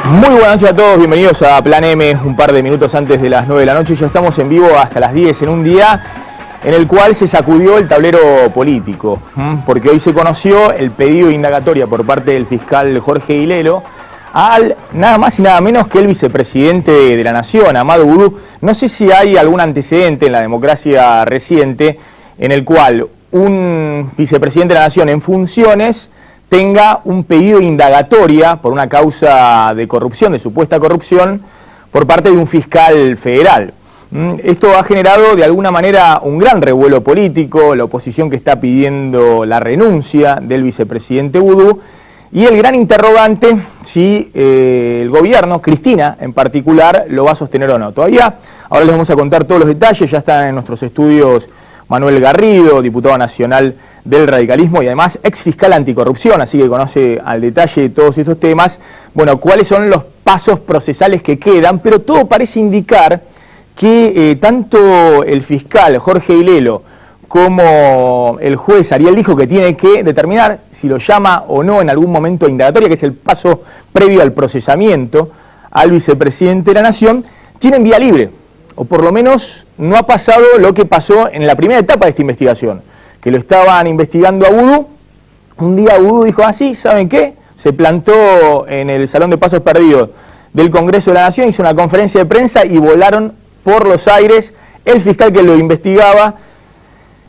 Muy buenas noches a todos, bienvenidos a Plan M, un par de minutos antes de las 9 de la noche. Ya estamos en vivo hasta las 10 en un día en el cual se sacudió el tablero político, porque hoy se conoció el pedido de indagatoria por parte del fiscal Jorge Dilelo al nada más y nada menos que el vicepresidente de la Nación, Amadou Oudou. No sé si hay algún antecedente en la democracia reciente en el cual un vicepresidente de la Nación en funciones tenga un pedido de indagatoria por una causa de corrupción, de supuesta corrupción, por parte de un fiscal federal. Esto ha generado de alguna manera un gran revuelo político, la oposición que está pidiendo la renuncia del vicepresidente Oudou, y el gran interrogante si el gobierno, Cristina en particular, lo va a sostener o no. Todavía, ahora les vamos a contar todos los detalles, ya están en nuestros estudios Manuel Garrido, diputado nacional del radicalismo y además ex fiscal anticorrupción, así que conoce al detalle todos estos temas. Bueno, cuáles son los pasos procesales que quedan, pero todo parece indicar que tanto el fiscal Jorge Dilelo como el juez Ariel Lijo, que tiene que determinar si lo llama o no en algún momento de indagatoria, que es el paso previo al procesamiento al vicepresidente de la Nación, tienen vía libre, o por lo menos no ha pasado lo que pasó en la primera etapa de esta investigación, que lo estaban investigando a Oudou. Un día Oudou dijo así, ¿saben qué? Se plantó en el Salón de Pasos Perdidos del Congreso de la Nación, hizo una conferencia de prensa y volaron por los aires el fiscal que lo investigaba,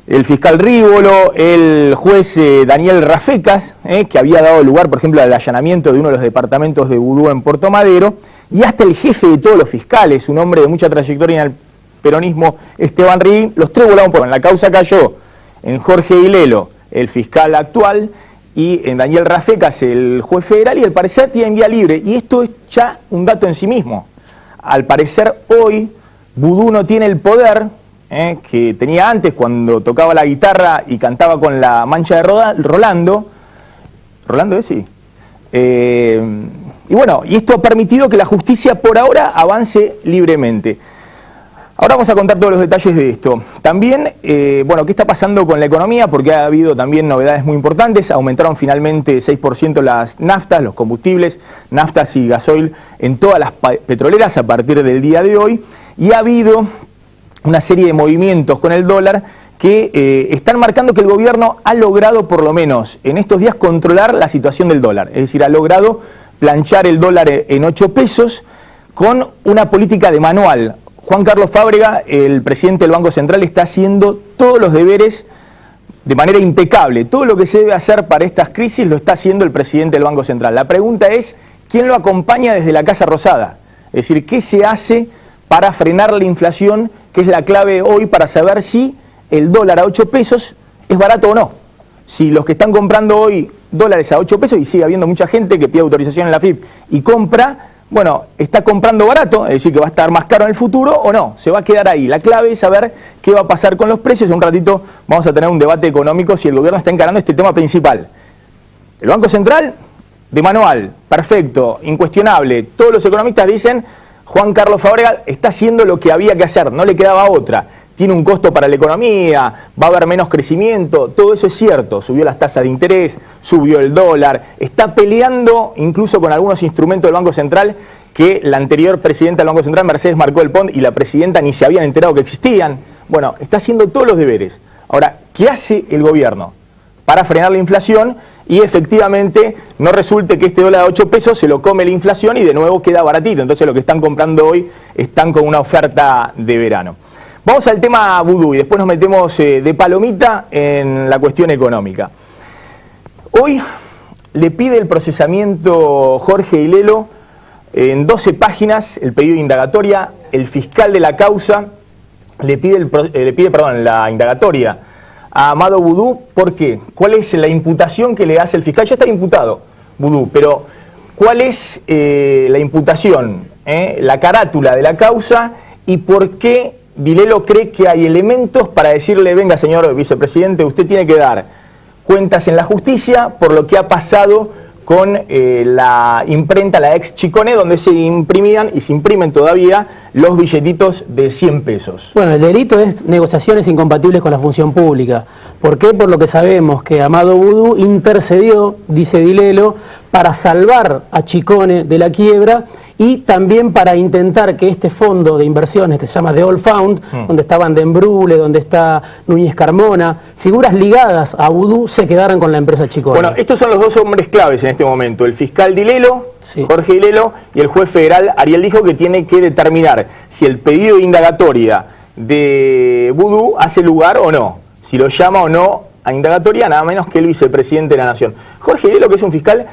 el fiscal Rívolo, el juez Daniel Rafecas, que había dado lugar, por ejemplo, al allanamiento de uno de los departamentos de Oudou en Puerto Madero, y hasta el jefe de todos los fiscales, un hombre de mucha trayectoria en el peronismo, Esteban Ríguez. Los tres volaron por. En la causa cayó en Jorge Dilelo, el fiscal actual, y en Daniel Rafecas, el juez federal, y al parecer tienen vía libre. Y esto es ya un dato en sí mismo. Al parecer hoy Oudou no tiene el poder que tenía antes cuando tocaba la guitarra y cantaba con la mancha de Rolando. ¿Rolando es? Sí. Y bueno, y esto ha permitido que la justicia por ahora avance libremente. Ahora vamos a contar todos los detalles de esto. También, bueno, ¿qué está pasando con la economía? Porque ha habido también novedades muy importantes. Aumentaron finalmente 6% las naftas, los combustibles, naftas y gasoil en todas las petroleras a partir del día de hoy. Y ha habido una serie de movimientos con el dólar que están marcando que el gobierno ha logrado, por lo menos en estos días, controlar la situación del dólar. Es decir, ha logrado planchar el dólar en 8 pesos con una política de manual. Juan Carlos Fábrega, el presidente del Banco Central, está haciendo todos los deberes de manera impecable. Todo lo que se debe hacer para estas crisis lo está haciendo el presidente del Banco Central. La pregunta es, ¿quién lo acompaña desde la Casa Rosada? Es decir, ¿qué se hace para frenar la inflación, que es la clave hoy para saber si el dólar a 8 pesos es barato o no? Si los que están comprando hoy dólares a 8 pesos, y sigue habiendo mucha gente que pide autorización en la AFIP y compra, bueno, ¿está comprando barato? Es decir, que va a estar más caro en el futuro o no, se va a quedar ahí. La clave es saber qué va a pasar con los precios. En un ratito vamos a tener un debate económico si el gobierno está encarando este tema principal. El Banco Central, de manual, perfecto, incuestionable. Todos los economistas dicen, Juan Carlos Fábrega está haciendo lo que había que hacer, no le quedaba otra. Tiene un costo para la economía, va a haber menos crecimiento, todo eso es cierto. Subió las tasas de interés, subió el dólar, está peleando incluso con algunos instrumentos del Banco Central que la anterior presidenta del Banco Central, Mercedes Marcó del Pont, y la presidenta ni se habían enterado que existían. Bueno, está haciendo todos los deberes. Ahora, ¿qué hace el gobierno para frenar la inflación y efectivamente no resulte que este dólar a 8 pesos se lo come la inflación y de nuevo queda baratito? Entonces lo que están comprando hoy están con una oferta de verano. Vamos al tema Oudou y después nos metemos de palomita en la cuestión económica. Hoy le pide el procesamiento Jorge Dilelo en 12 páginas, el pedido de indagatoria. El fiscal de la causa le pide la indagatoria a Amadou Oudou. ¿Por qué? ¿Cuál es la imputación que le hace el fiscal? Ya está imputado Oudou, pero ¿cuál es la imputación, la carátula de la causa y por qué Dilelo cree que hay elementos para decirle, venga señor vicepresidente, usted tiene que dar cuentas en la justicia por lo que ha pasado con la imprenta, la ex Chicone, donde se imprimían y se imprimen todavía los billetitos de 100 pesos. Bueno, el delito es negociaciones incompatibles con la función pública. ¿Por qué? Por lo que sabemos que Amado Vudú intercedió, dice Dilelo, para salvar a Chicone de la quiebra y también para intentar que este fondo de inversiones que se llama The All Found, donde está Van den Brule, donde está Núñez Carmona, figuras ligadas a Vudú, se quedaran con la empresa Chicone. Bueno, estos son los dos hombres claves en este momento, el fiscal Dilelo, sí, Jorge Dilelo, y el juez federal Ariel Dijo, que tiene que determinar si el pedido de indagatoria de Vudú hace lugar o no, si lo llama o no a indagatoria, nada menos que el vicepresidente de la Nación. Jorge Dilelo, que es un fiscal,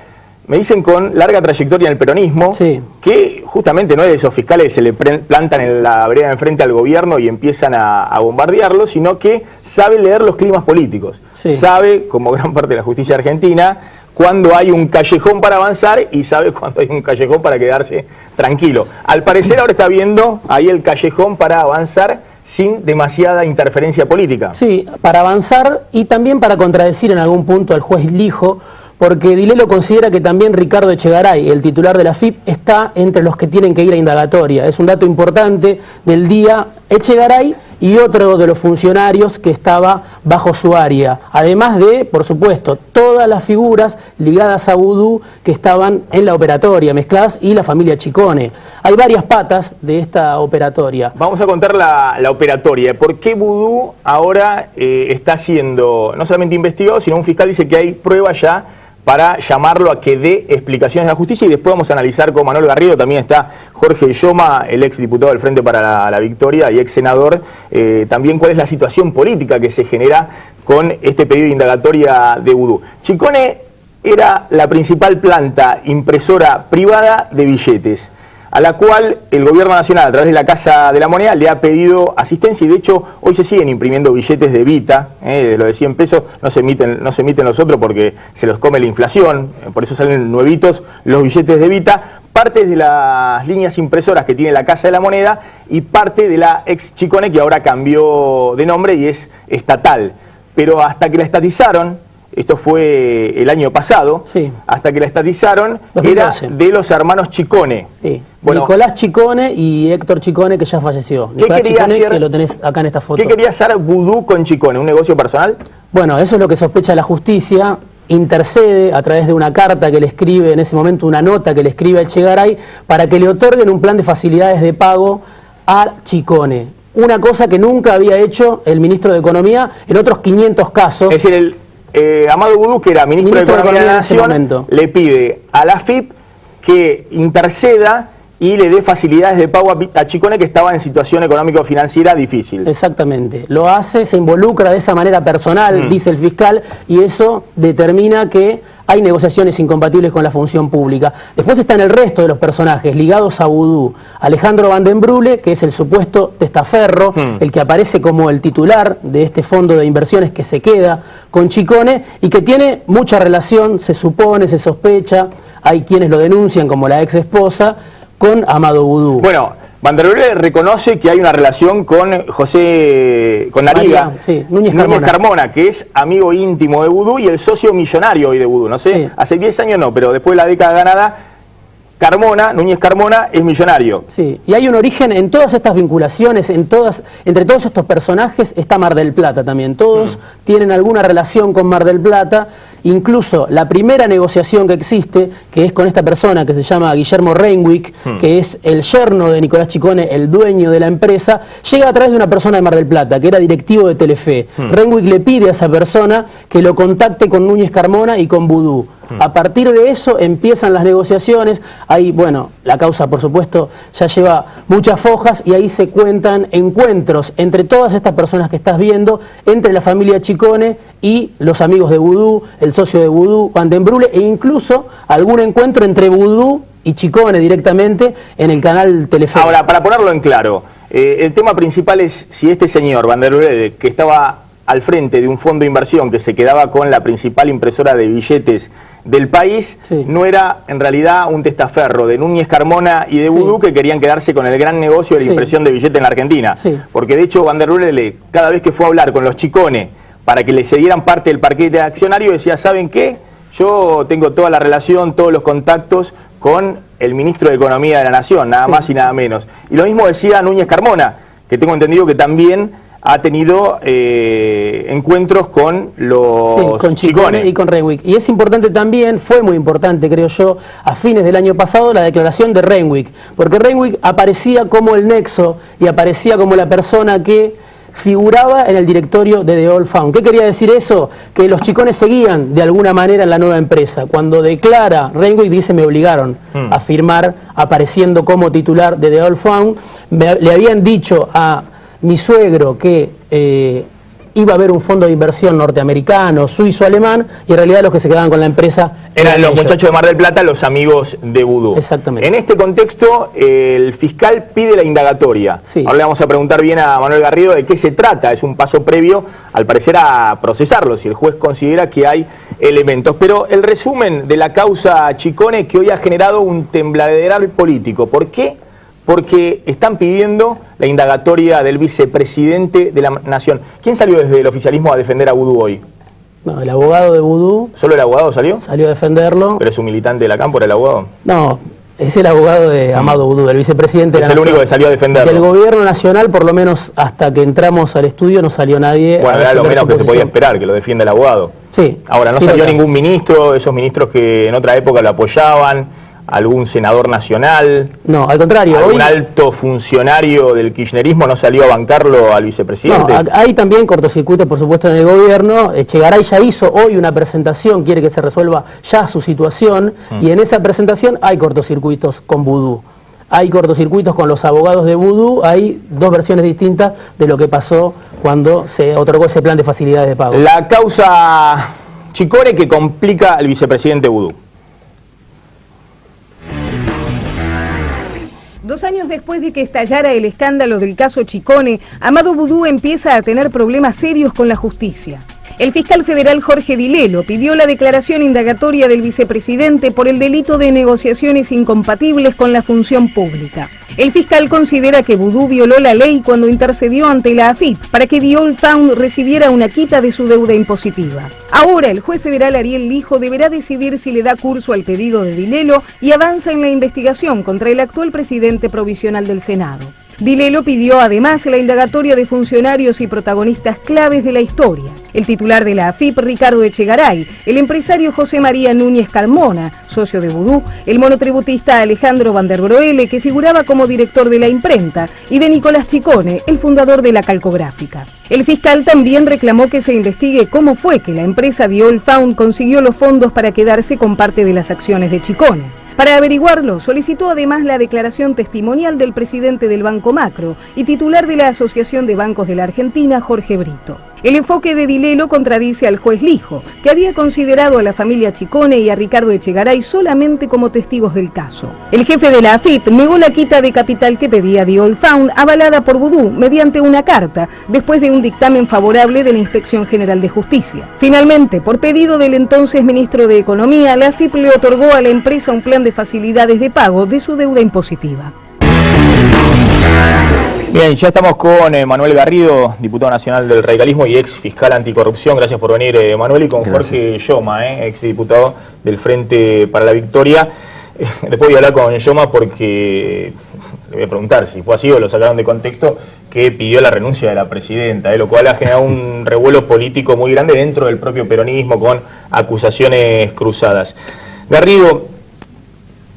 me dicen, con larga trayectoria en el peronismo, sí, que justamente no es de esos fiscales que se le plantan en la vereda de enfrente al gobierno y empiezan a bombardearlo, sino que sabe leer los climas políticos. Sí. Sabe, como gran parte de la justicia argentina, cuando hay un callejón para avanzar y sabe cuando hay un callejón para quedarse tranquilo. Al parecer ahora está viendo ahí el callejón para avanzar sin demasiada interferencia política. Sí, para avanzar y también para contradecir en algún punto al juez Lijo, porque Dilelo considera que también Ricardo Echegaray, el titular de la AFIP, está entre los que tienen que ir a indagatoria. Es un dato importante del día. Echegaray y otro de los funcionarios que estaba bajo su área, además de, por supuesto, todas las figuras ligadas a Vudú que estaban en la operatoria, mezcladas, y la familia Chicone. Hay varias patas de esta operatoria. Vamos a contar la operatoria. ¿Por qué Vudú ahora está siendo no solamente investigado, sino un fiscal dice que hay pruebas ya para llamarlo a que dé explicaciones a la justicia? Y después vamos a analizar con Manuel Garrido, también está Jorge Yoma, el ex diputado del Frente para la Victoria y ex senador, también cuál es la situación política que se genera con este pedido de indagatoria de Vudú. Chicone era la principal planta impresora privada de billetes, a la cual el gobierno nacional, a través de la Casa de la Moneda, le ha pedido asistencia, y de hecho hoy se siguen imprimiendo billetes de Vita, de los de 100 pesos, no se emiten los otros porque se los come la inflación, por eso salen nuevitos los billetes de Vita, partes de las líneas impresoras que tiene la Casa de la Moneda y parte de la ex Chicone, que ahora cambió de nombre y es estatal. Pero hasta que la estatizaron, esto fue el año pasado, sí, hasta que la estatizaron, 2012. Era de los hermanos Chicone. Sí. Bueno, Nicolás Chicone y Héctor Chicone, que ya falleció. Nicolás Chicone, que lo tenés acá en esta foto. ¿Qué quería hacer Vudú con Chicone? ¿Un negocio personal? Bueno, eso es lo que sospecha la justicia. Intercede a través de una carta que le escribe, en ese momento una nota que le escribe a Echegaray, para que le otorguen un plan de facilidades de pago a Chicone. Una cosa que nunca había hecho el ministro de Economía en otros 500 casos. Es decir, Amado Vudú, que era ministro de Economía de la Nación, le pide a la AFIP que interceda y le dé facilidades de pago a Chicone, que estaba en situación económico-financiera difícil. Exactamente. Lo hace, se involucra de esa manera personal, dice el fiscal, y eso determina que hay negociaciones incompatibles con la función pública. Después están el resto de los personajes ligados a Vudú. Alejandro Van den Brule, que es el supuesto testaferro, el que aparece como el titular de este fondo de inversiones que se queda con Chicone y que tiene mucha relación, se supone, se sospecha, hay quienes lo denuncian como la ex esposa, con Amado Vudú. Bueno, Van den Brule reconoce que hay una relación con Nariga, sí, Núñez Carmona, que es amigo íntimo de Vudú y el socio millonario hoy de Vudú. No sé, sí, hace 10 años no, pero después de la década ganada, Núñez Carmona es millonario. Sí, y hay un origen en todas estas vinculaciones, entre todos estos personajes está Mar del Plata también. Todos tienen alguna relación con Mar del Plata. Incluso la primera negociación que existe, que es con esta persona que se llama Guillermo Renwick, que es el yerno de Nicolás Chicone, el dueño de la empresa, llega a través de una persona de Mar del Plata, que era directivo de Telefe. Renwick le pide a esa persona que lo contacte con Núñez Carmona y con Vudú. A partir de eso empiezan las negociaciones. Ahí, bueno, la causa, por supuesto, ya lleva muchas fojas y ahí se cuentan encuentros entre todas estas personas que estás viendo, entre la familia Chicone y los amigos de Vudú, el socio de Vudú, Van den Brule, e incluso algún encuentro entre Vudú y Chicone directamente en el canal Telefe. Ahora, para ponerlo en claro, el tema principal es si este señor, Van den Brule, que estaba al frente de un fondo de inversión que se quedaba con la principal impresora de billetes del país, sí, no era en realidad un testaferro de Núñez Carmona y de Vudú, sí, que querían quedarse con el gran negocio de la impresión de billetes en la Argentina. Sí. Porque de hecho Van den Brule, cada vez que fue a hablar con los Chicone para que le cedieran parte del paquete accionario, decía, ¿saben qué? yo tengo toda la relación, todos los contactos con el ministro de Economía de la Nación, nada más y nada menos. Y lo mismo decía Núñez Carmona, que tengo entendido que también ha tenido encuentros con los con Chicone y con Renwick. Y es importante también, fue muy importante creo yo, a fines del año pasado, la declaración de Renwick, porque Renwick aparecía como el nexo y aparecía como la persona que figuraba en el directorio de The Old Found. ¿Qué quería decir eso? Que los Chicones seguían de alguna manera en la nueva empresa. Cuando declara Renwick, dice: me obligaron a firmar apareciendo como titular de The Old Found. Le habían dicho a mi suegro que iba a haber un fondo de inversión norteamericano, suizo, alemán, y en realidad los que se quedaban con la empresa eran los muchachos de Mar del Plata, los amigos de Vudú. Exactamente. En este contexto, el fiscal pide la indagatoria. Sí. Ahora le vamos a preguntar bien a Manuel Garrido de qué se trata. Es un paso previo, al parecer, a procesarlo, si el juez considera que hay elementos. Pero el resumen de la causa Chicone, que hoy ha generado un tembladeral político. ¿Por qué? Porque están pidiendo la indagatoria del vicepresidente de la Nación. ¿Quién salió desde el oficialismo a defender a Vudú hoy? No, el abogado de Vudú. ¿Solo el abogado salió? Salió a defenderlo. ¿Pero es un militante de la Cámpora el abogado? No, es el abogado de Amado Vudú, del vicepresidente de la Nación. Es el único que salió a defenderlo. Del gobierno nacional, por lo menos hasta que entramos al estudio, no salió nadie. Bueno, era lo menos que se podía esperar, que lo defienda el abogado. Sí. Ahora, no salió ningún ministro, esos ministros que en otra época lo apoyaban, algún senador nacional. No, al contrario. ¿Algún alto funcionario del kirchnerismo no salió a bancarlo al vicepresidente? No, hay también cortocircuitos, por supuesto, en el gobierno. Echegaray ya hizo hoy una presentación, quiere que se resuelva ya su situación, y en esa presentación hay cortocircuitos con Vudú. Hay cortocircuitos con los abogados de Vudú, hay dos versiones distintas de lo que pasó cuando se otorgó ese plan de facilidades de pago. La causa Chicone que complica al vicepresidente Vudú. 2 años después de que estallara el escándalo del caso Chicone, Amado Vudú empieza a tener problemas serios con la justicia. El fiscal federal Jorge Dilelo pidió la declaración indagatoria del vicepresidente por el delito de negociaciones incompatibles con la función pública. El fiscal considera que Vudú violó la ley cuando intercedió ante la AFIP para que The Old Found recibiera una quita de su deuda impositiva. Ahora el juez federal Ariel Lijo deberá decidir si le da curso al pedido de Dilelo y avanza en la investigación contra el actual presidente provisional del Senado. Dilelo pidió además la indagatoria de funcionarios y protagonistas claves de la historia. El titular de la AFIP, Ricardo Echegaray, el empresario José María Núñez Carmona, socio de Vudú, el monotributista Alejandro Van der Broele, que figuraba como director de la imprenta, y de Nicolás Chicone, el fundador de la Calcográfica. El fiscal también reclamó que se investigue cómo fue que la empresa The Old Found consiguió los fondos para quedarse con parte de las acciones de Chicone. Para averiguarlo, solicitó además la declaración testimonial del presidente del Banco Macro y titular de la Asociación de Bancos de la Argentina, Jorge Brito. El enfoque de Dilelo contradice al juez Lijo, que había considerado a la familia Chicone y a Ricardo Echegaray solamente como testigos del caso. El jefe de la AFIP negó la quita de capital que pedía The Old Found, avalada por Vudú mediante una carta, después de un dictamen favorable de la Inspección General de Justicia. Finalmente, por pedido del entonces ministro de Economía, la AFIP le otorgó a la empresa un plan de facilidades de pago de su deuda impositiva. Bien, ya estamos con Manuel Garrido, diputado nacional del radicalismo y ex fiscal anticorrupción. Gracias por venir, Manuel, y con Jorge Yoma, ex diputado del Frente para la Victoria. Después voy a hablar con Yoma porque le voy a preguntar si fue así o lo sacaron de contexto, que pidió la renuncia de la presidenta, lo cual ha generado un revuelo político muy grande dentro del propio peronismo con acusaciones cruzadas. Garrido,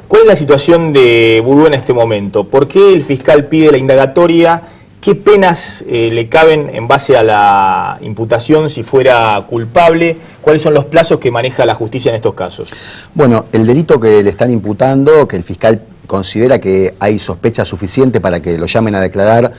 ¿cuál es la situación de Vudú en este momento? ¿Por qué el fiscal pide la indagatoria? ¿Qué penas le caben en base a la imputación si fuera culpable? ¿Cuáles son los plazos que maneja la justicia en estos casos? Bueno, el delito que le están imputando, que el fiscal considera que hay sospecha suficiente para que lo llamen a declarar,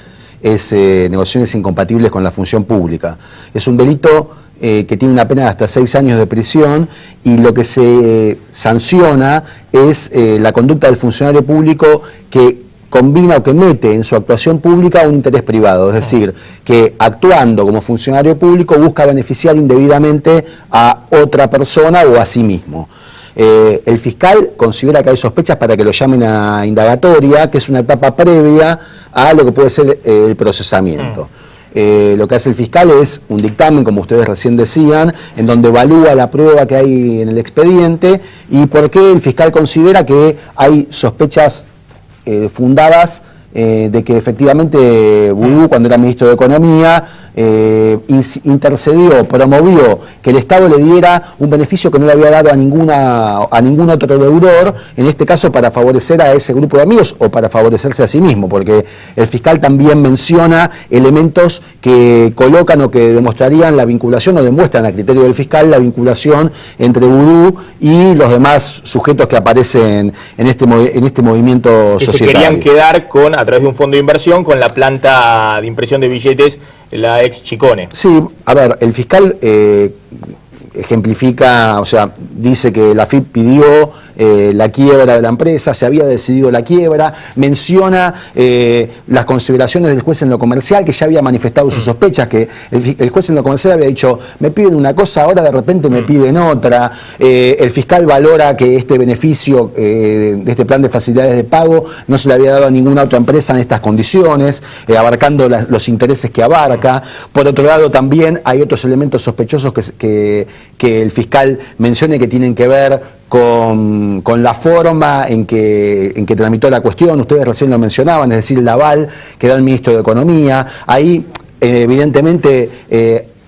es negociaciones incompatibles con la función pública. Es un delito que tiene una pena de hasta 6 años de prisión, y lo que se sanciona es la conducta del funcionario público que combina o que mete en su actuación pública un interés privado, es decir, que actuando como funcionario público busca beneficiar indebidamente a otra persona o a sí mismo. El fiscal considera que hay sospechas para que lo llamen a indagatoria, que es una etapa previa a lo que puede ser el procesamiento. lo que hace el fiscal es un dictamen, como ustedes recién decían, en donde evalúa la prueba que hay en el expediente y por qué el fiscal considera que hay sospechas fundadas de que efectivamente Vudú, cuando era ministro de Economía, intercedió, promovió que el Estado le diera un beneficio que no le había dado a ningún otro deudor, en este caso para favorecer a ese grupo de amigos o para favorecerse a sí mismo, porque el fiscal también menciona elementos que colocan o que demostrarían la vinculación o demuestran a criterio del fiscal la vinculación entre Vudú y los demás sujetos que aparecen en este movimiento que societario. Se querían quedar con, a través de un fondo de inversión, con la planta de impresión de billetes, la ex Chicone. Sí, a ver, el fiscal ejemplifica, o sea, dice que la AFIP pidió la quiebra de la empresa, se había decidido la quiebra, menciona las consideraciones del juez en lo comercial, que ya había manifestado sus sospechas, que el juez en lo comercial había dicho, me piden una cosa, ahora de repente me piden otra, el fiscal valora que este beneficio de este plan de facilidades de pago no se le había dado a ninguna otra empresa en estas condiciones, abarcando los intereses que abarca. Por otro lado, también hay otros elementos sospechosos que el fiscal menciona que tienen que ver con la forma en que tramitó la cuestión. Ustedes recién lo mencionaban, es decir, el aval que da el ministro de Economía. Ahí, evidentemente,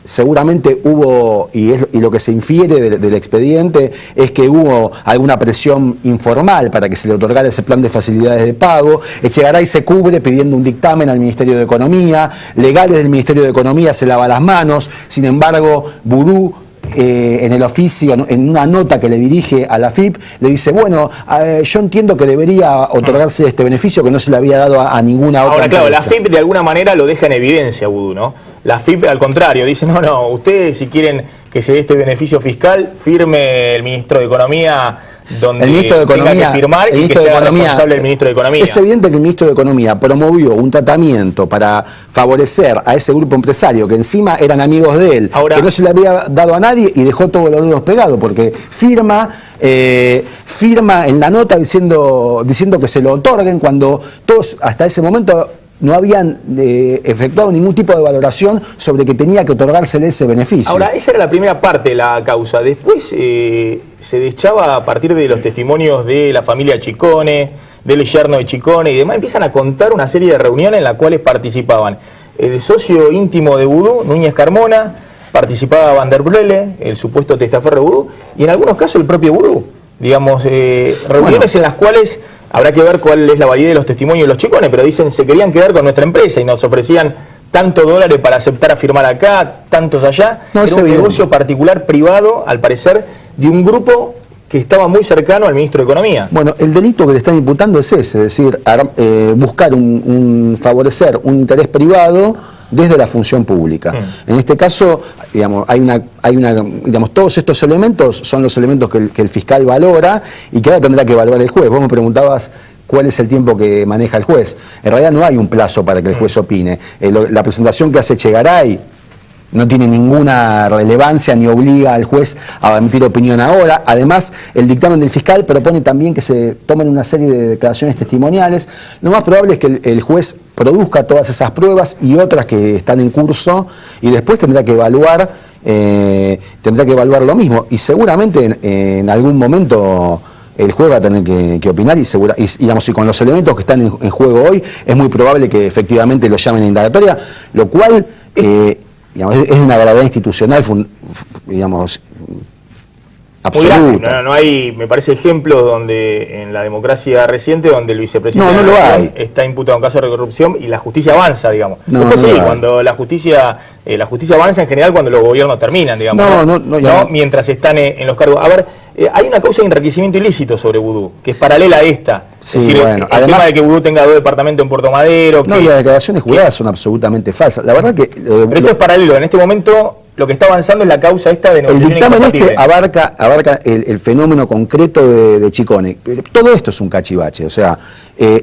seguramente hubo, y lo que se infiere del expediente, es que hubo alguna presión informal para que se le otorgara ese plan de facilidades de pago. Echegaray se cubre pidiendo un dictamen al Ministerio de Economía, legales del Ministerio de Economía se lava las manos, sin embargo, Vudú, en el oficio, en una nota que le dirige a la AFIP, le dice, bueno, yo entiendo que debería otorgarse este beneficio que no se le había dado a ninguna otra empresa. Ahora, claro, la AFIP de alguna manera lo deja en evidencia, Vudú, ¿no? La AFIP, al contrario, dice, no, ustedes si quieren que se dé este beneficio fiscal, firme el ministro de Economía, donde el ministro de Economía, tenga que firmar y que sea responsable el ministro de Economía. Es evidente que el ministro de Economía promovió un tratamiento para favorecer a ese grupo empresario, que encima eran amigos de él, que no se le había dado a nadie, y dejó todos los dedos pegados, porque firma en la nota diciendo que se lo otorguen, cuando todos hasta ese momento no habían efectuado ningún tipo de valoración sobre que tenía que otorgársele ese beneficio. Ahora, esa era la primera parte de la causa. Después se deschaba a partir de los testimonios de la familia Chicone, del yerno de Chicone y demás. Empiezan a contar una serie de reuniones en las cuales participaban el socio íntimo de Vudú, Núñez Carmona, participaba Van der Brele, el supuesto testaferro de Vudú, y en algunos casos el propio Vudú. Digamos, reuniones en las cuales habrá que ver cuál es la validez de los testimonios de los Chicones, pero dicen se querían quedar con nuestra empresa y nos ofrecían tantos dólares para aceptar a firmar acá, tantos allá. No, era un negocio particular privado, al parecer, de un grupo que estaba muy cercano al ministro de Economía. Bueno, el delito que le están imputando es ese, es decir, buscar favorecer un interés privado desde la función pública. En este caso, digamos, todos estos elementos son los elementos que el fiscal valora y que ahora tendrá que evaluar el juez. Vos me preguntabas cuál es el tiempo que maneja el juez. En realidad no hay un plazo para que el juez opine. La presentación que hace Echegaray no tiene ninguna relevancia ni obliga al juez a emitir opinión ahora. Además, el dictamen del fiscal propone también que se tomen una serie de declaraciones testimoniales. Lo más probable es que el juez produzca todas esas pruebas y otras que están en curso, y después tendrá que evaluar lo mismo. Y seguramente en algún momento el juez va a tener que opinar y con los elementos que están en juego hoy, es muy probable que efectivamente lo llamen a indagatoria, lo cual es una gravedad institucional, absoluta. No hay, me parece, ejemplos donde en la democracia reciente donde el vicepresidente no lo hay. Está imputado en caso de corrupción y la justicia avanza, digamos. Después sí, cuando la justicia avanza en general cuando los gobiernos terminan, digamos. No mientras están en los cargos. A ver, hay una causa de enriquecimiento ilícito sobre Vudú, que es paralela a esta. Sí, es decir, bueno, el tema de que Vudú tenga 2 departamentos en Puerto Madero. Y las declaraciones juradas son absolutamente falsas. La verdad que... pero esto es paralelo. En este momento lo que está avanzando es la causa esta de negociación incompatible. El dictamen abarca el fenómeno concreto de Chicone. Todo esto es un cachivache. O sea,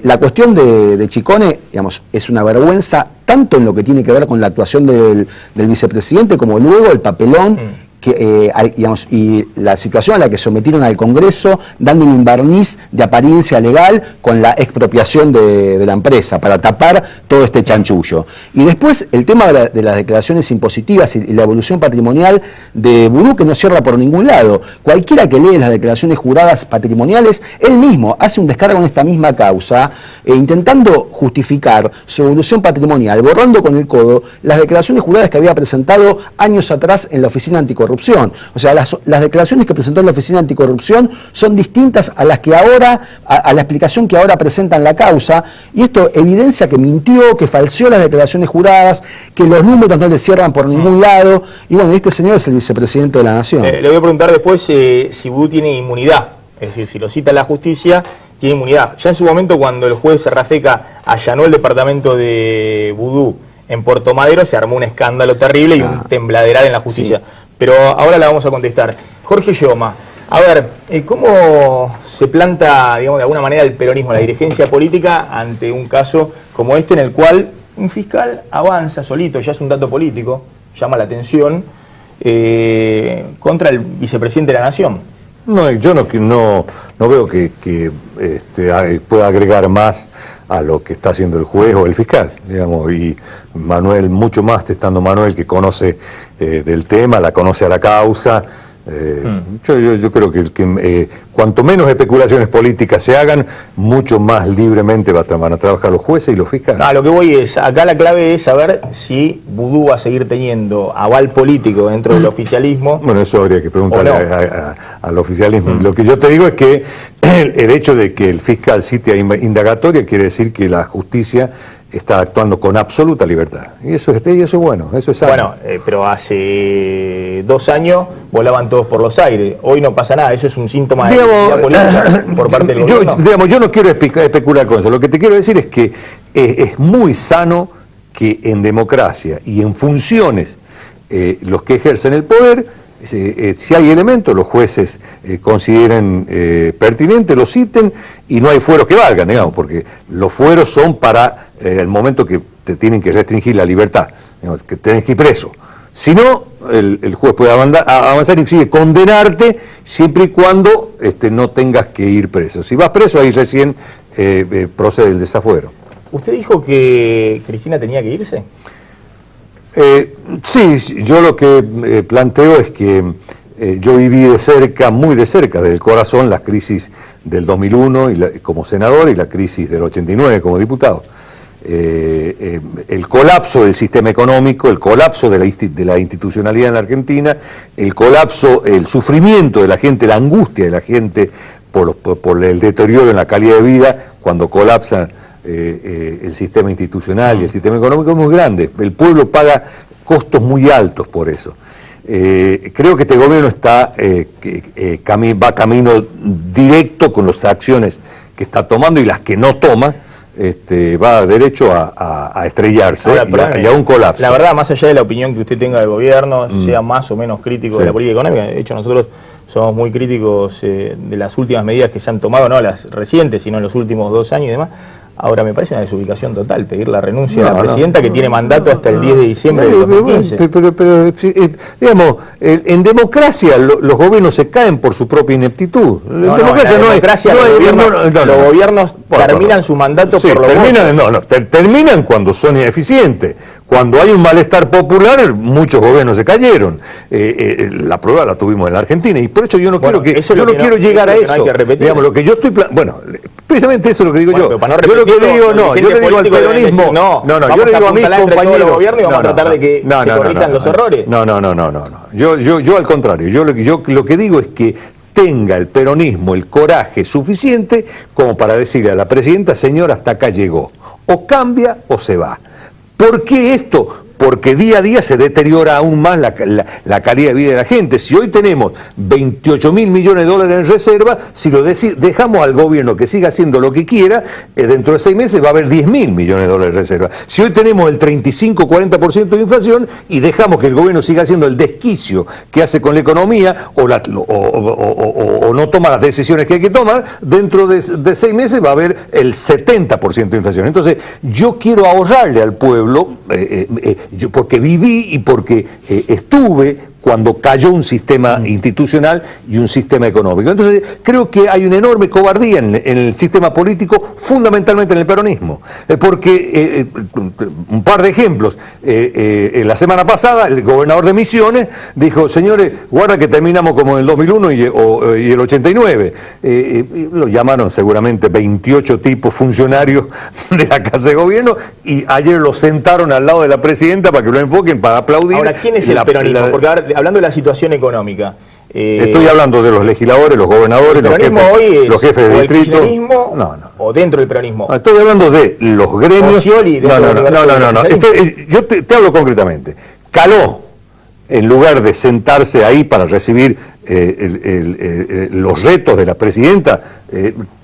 la cuestión de Chicone, digamos, es una vergüenza tanto en lo que tiene que ver con la actuación del vicepresidente como luego el papelón digamos, y la situación a la que sometieron al Congreso, dándole un barniz de apariencia legal con la expropiación de la empresa, para tapar todo este chanchullo. Y después el tema de las declaraciones impositivas y la evolución patrimonial de Vudú, que no cierra por ningún lado. Cualquiera que lee las declaraciones juradas patrimoniales, él mismo hace un descargo en esta misma causa, intentando justificar su evolución patrimonial, borrando con el codo las declaraciones juradas que había presentado años atrás en la Oficina Anticorrupción. O sea, las declaraciones que presentó en la Oficina Anticorrupción son distintas a las que ahora, a la explicación que ahora presenta en la causa, y esto evidencia que mintió, que falseó las declaraciones juradas, que los números no le cierran por ningún lado, y bueno, este señor es el vicepresidente de la Nación. Le voy a preguntar después si Vudú tiene inmunidad, es decir, si lo cita la justicia, tiene inmunidad. Ya en su momento, cuando el juez Serrafeca allanó el departamento de Vudú en Puerto Madero, se armó un escándalo terrible y un tembladeral en la justicia. Sí. Pero ahora la vamos a contestar. Jorge Yoma, a ver, ¿cómo se planta, digamos, de alguna manera el peronismo, la dirigencia política, ante un caso como este, en el cual un fiscal avanza solito, ya es un dato político, llama la atención, contra el vicepresidente de la Nación? No, yo no veo que pueda agregar más a lo que está haciendo el juez o el fiscal, digamos, y Manuel, mucho más, estando Manuel, que conoce del tema, la conoce a la causa. Yo creo que cuanto menos especulaciones políticas se hagan, mucho más libremente van a trabajar los jueces y los fiscales. Lo que voy es, acá la clave es saber si Vudú va a seguir teniendo aval político dentro del oficialismo. Bueno, eso habría que preguntarle al oficialismo. Lo que yo te digo es que el hecho de que el fiscal cite a indagatoria quiere decir que la justicia está actuando con absoluta libertad. Y eso es bueno, eso es sano. Bueno, pero hace 2 años volaban todos por los aires. Hoy no pasa nada, eso es un síntoma de actividad política por parte del gobierno. Yo no quiero especular con eso. Lo que te quiero decir es que es muy sano que en democracia y en funciones los que ejercen el poder, si hay elementos, los jueces consideren pertinente, los citen y no hay fueros que valgan, digamos, porque los fueros son para el momento que te tienen que restringir la libertad, digamos, que tenés que ir preso. Si no, el juez puede avanzar y inclusive condenarte siempre y cuando no tengas que ir preso. Si vas preso, ahí recién procede el desafuero. ¿Usted dijo que Cristina tenía que irse? Sí, yo lo que planteo es que yo viví de cerca, muy de cerca, del corazón, las crisis del 2001 como senador y la crisis del 89 como diputado. El colapso del sistema económico, el colapso de la institucionalidad en la Argentina, el colapso, el sufrimiento de la gente, la angustia de la gente por el deterioro en la calidad de vida cuando colapsa el sistema institucional y el sistema económico es muy grande. El pueblo paga costos muy altos por eso. Creo que este gobierno va camino directo con las acciones que está tomando y las que no toma. Va derecho a estrellarse. Ahora, y a un colapso. La verdad, más allá de la opinión que usted tenga del gobierno, sea más o menos crítico de la política económica, de hecho nosotros somos muy críticos de las últimas medidas que se han tomado, no las recientes, sino en los últimos 2 años y demás. Ahora me parece una desubicación total pedir la renuncia a la presidenta que tiene mandato hasta el 10 de diciembre de 2015. Pero digamos, en democracia los gobiernos se caen por su propia ineptitud. En democracia los gobiernos terminan su mandato por lo menos. Terminan cuando son ineficientes. Cuando hay un malestar popular, muchos gobiernos se cayeron. La prueba la tuvimos en la Argentina y por eso yo no quiero llegar a eso. Digamos, lo que yo estoy precisamente eso es lo que digo yo. Yo lo que digo, yo le digo al peronismo, yo le digo a mis compañeros, y vamos a tratar de que se corrijan los errores. Yo al contrario, yo lo que digo es que tenga el peronismo el coraje suficiente como para decirle a la presidenta, señora, hasta acá llegó. O cambia o se va. ¿Por qué esto? Porque día a día se deteriora aún más la calidad de vida de la gente. Si hoy tenemos 28.000 millones de dólares en reserva, si lo dejamos al gobierno que siga haciendo lo que quiera, dentro de 6 meses va a haber 10.000 millones de dólares en reserva. Si hoy tenemos el 35-40% de inflación y dejamos que el gobierno siga haciendo el desquicio que hace con la economía o no toma las decisiones que hay que tomar, dentro de 6 meses va a haber el 70% de inflación. Entonces, yo quiero ahorrarle al pueblo, porque viví y porque estuve cuando cayó un sistema institucional y un sistema económico. Entonces, creo que hay una enorme cobardía en el sistema político, fundamentalmente en el peronismo. Porque, un par de ejemplos, la semana pasada el gobernador de Misiones dijo, señores, guarda que terminamos como en el 2001 y el 89. Lo llamaron seguramente 28 tipos funcionarios de la Casa de Gobierno y ayer lo sentaron al lado de la presidenta para que lo enfoquen, para aplaudir. Ahora, ¿quién es el peronismo? Porque hablando de la situación económica... estoy hablando de los legisladores, los gobernadores, los jefes de distrito. ¿O dentro del peronismo? No, estoy hablando de los gremios. No. Yo te hablo concretamente. Caló, en lugar de sentarse ahí para recibir los retos de la presidenta,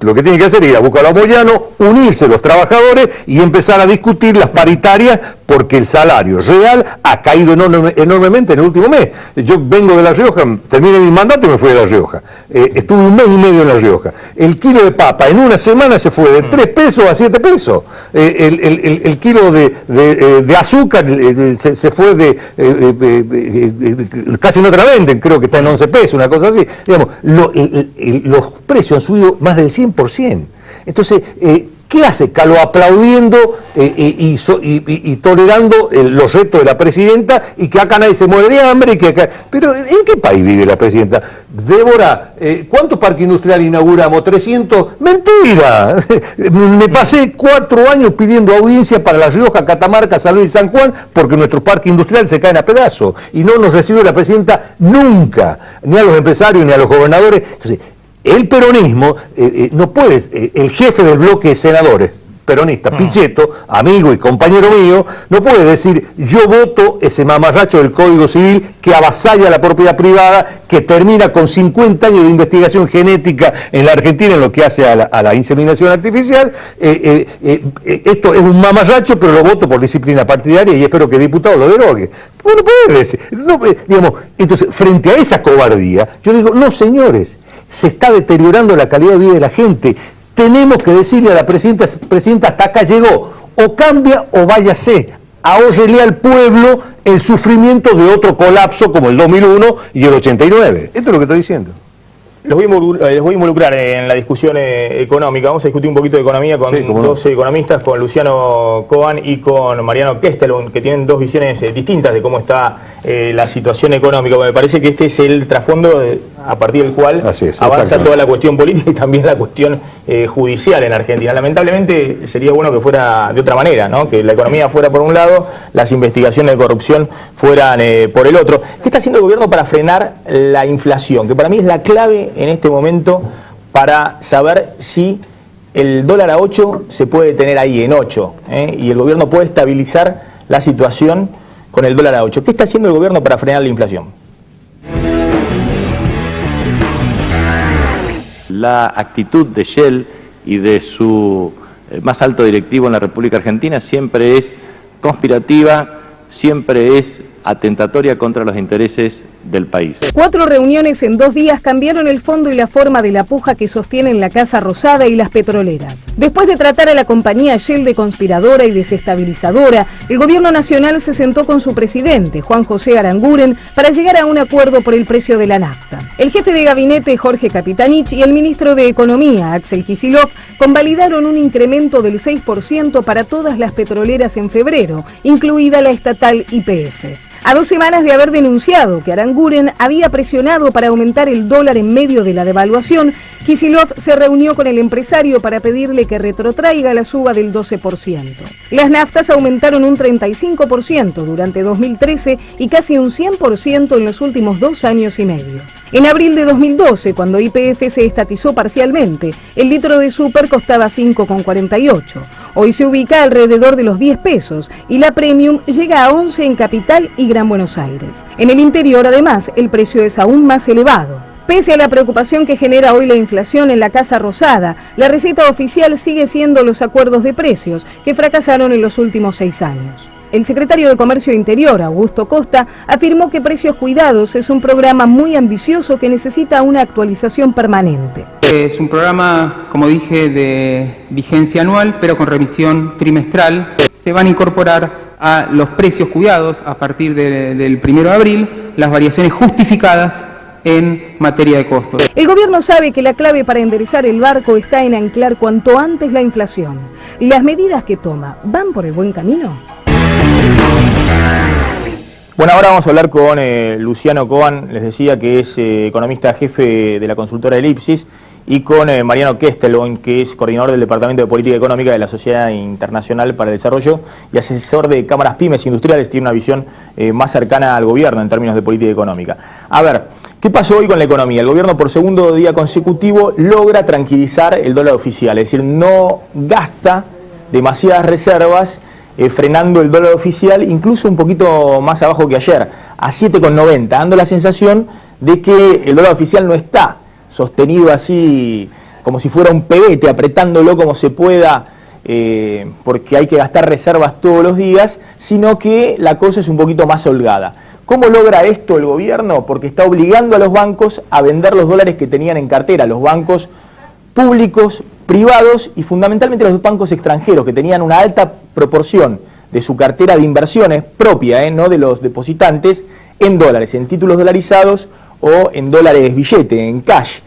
lo que tiene que hacer es ir a buscar a Moyano, unirse los trabajadores y empezar a discutir las paritarias, porque el salario real ha caído enormemente en el último mes. Yo vengo de La Rioja, terminé mi mandato y me fui de La Rioja. Estuve un mes y medio en La Rioja. El kilo de papa en una semana se fue de 3 pesos a 7 pesos. El kilo de azúcar se fue casi no te la venden, creo que está en 11 pesos, una cosa así. Digamos, los precios han subido más del 100%. Entonces, ¿qué hace Caló aplaudiendo y tolerando los retos de la presidenta y que acá nadie se muere de hambre? Pero ¿en qué país vive la presidenta? Débora, ¿cuántos parques industriales inauguramos? 300. ¡Mentira! Me pasé 4 años pidiendo audiencia para La Rioja, Catamarca, San Luis y San Juan porque nuestros parques industriales se caen a pedazos y no nos recibió la presidenta nunca, ni a los empresarios ni a los gobernadores. Entonces, el peronismo no puede, el jefe del bloque de senadores peronista, Pichetto, amigo y compañero mío, no puede decir yo voto ese mamarracho del Código Civil que avasalla la propiedad privada, que termina con 50 años de investigación genética en la Argentina en lo que hace a la inseminación artificial. Esto es un mamarracho, pero lo voto por disciplina partidaria y espero que el diputado lo derogue. Bueno, puede decir, digamos, entonces, frente a esa cobardía, yo digo, no señores, se está deteriorando la calidad de vida de la gente. Tenemos que decirle a la presidenta, hasta acá llegó, o cambia o váyase, ahórrele al pueblo el sufrimiento de otro colapso como el 2001 y el 89. Esto es lo que estoy diciendo. Les voy a involucrar en la discusión económica. Vamos a discutir un poquito de economía con dos economistas, con Luciano Coan y con Mariano Kestelun, que tienen dos visiones distintas de cómo está la situación económica. Me parece que este es el trasfondo a partir del cual avanza toda la cuestión política y también la cuestión judicial en Argentina. Lamentablemente sería bueno que fuera de otra manera, ¿no? Que la economía fuera por un lado, las investigaciones de corrupción fueran por el otro. ¿Qué está haciendo el gobierno para frenar la inflación? Que para mí es la clave en este momento para saber si el dólar a 8 se puede tener ahí en 8 y el gobierno puede estabilizar la situación con el dólar a 8. ¿Qué está haciendo el gobierno para frenar la inflación? La actitud de Shell y de su más alto directivo en la República Argentina siempre es conspirativa, siempre es atentatoria contra los intereses del país. 4 reuniones en 2 días cambiaron el fondo y la forma de la puja que sostienen la Casa Rosada y las petroleras. Después de tratar a la compañía Shell de conspiradora y desestabilizadora, el gobierno nacional se sentó con su presidente, Juan José Aranguren, para llegar a un acuerdo por el precio de la nafta. El jefe de gabinete, Jorge Capitanich, y el ministro de Economía, Axel Kicillof, convalidaron un incremento del 6% para todas las petroleras en febrero, incluida la estatal YPF. A 2 semanas de haber denunciado que Aranguren había presionado para aumentar el dólar en medio de la devaluación, Kicillof se reunió con el empresario para pedirle que retrotraiga la suba del 12%. Las naftas aumentaron un 35% durante 2013 y casi un 100% en los últimos 2 años y medio. En abril de 2012, cuando YPF se estatizó parcialmente, el litro de súper costaba 5,48. Hoy se ubica alrededor de los 10 pesos y la Premium llega a 11 en Capital y Gran Buenos Aires. En el interior, además, el precio es aún más elevado. Pese a la preocupación que genera hoy la inflación en la Casa Rosada, la receta oficial sigue siendo los acuerdos de precios que fracasaron en los últimos 6 años. El secretario de Comercio Interior, Augusto Costa, afirmó que Precios Cuidados es un programa muy ambicioso que necesita una actualización permanente. Es un programa, como dije, de vigencia anual, pero con revisión trimestral. Se van a incorporar a los precios cuidados a partir del 1 de abril, las variaciones justificadas en materia de costos. El gobierno sabe que la clave para enderezar el barco está en anclar cuanto antes la inflación. ¿Las medidas que toma van por el buen camino? Bueno, ahora vamos a hablar con Luciano Coban, les decía que es economista jefe de la consultora Elipsis, y con Mariano Kestelon, que es coordinador del Departamento de Política Económica de la Sociedad Internacional para el Desarrollo y asesor de cámaras pymes industriales. Tiene una visión más cercana al gobierno en términos de política económica. A ver, ¿qué pasó hoy con la economía? El gobierno por segundo día consecutivo logra tranquilizar el dólar oficial, es decir, no gasta demasiadas reservas, frenando el dólar oficial incluso un poquito más abajo que ayer, a 7,90, dando la sensación de que el dólar oficial no está sostenido así como si fuera un pebete, apretándolo como se pueda, porque hay que gastar reservas todos los días, sino que la cosa es un poquito más holgada. ¿Cómo logra esto el gobierno? Porque está obligando a los bancos a vender los dólares que tenían en cartera, los bancos públicos, privados y fundamentalmente los bancos extranjeros, que tenían una alta proporción de su cartera de inversiones propia, no de los depositantes, en dólares, en títulos dolarizados o en dólares billete, en cash.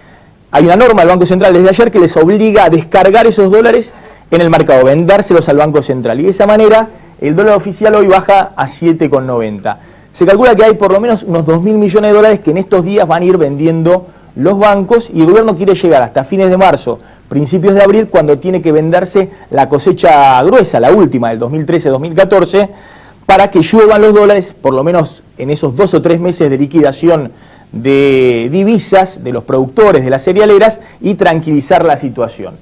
Hay una norma del Banco Central desde ayer que les obliga a descargar esos dólares en el mercado, vendérselos al Banco Central. Y de esa manera el dólar oficial hoy baja a 7,90. Se calcula que hay por lo menos unos 2.000 millones de dólares que en estos días van a ir vendiendo los bancos, y el gobierno quiere llegar hasta fines de marzo, principios de abril, cuando tiene que venderse la cosecha gruesa, la última del 2013-2014, para que lluevan los dólares, por lo menos en esos 2 o 3 meses de liquidación de divisas de los productores, de las cerealeras, y tranquilizar la situación.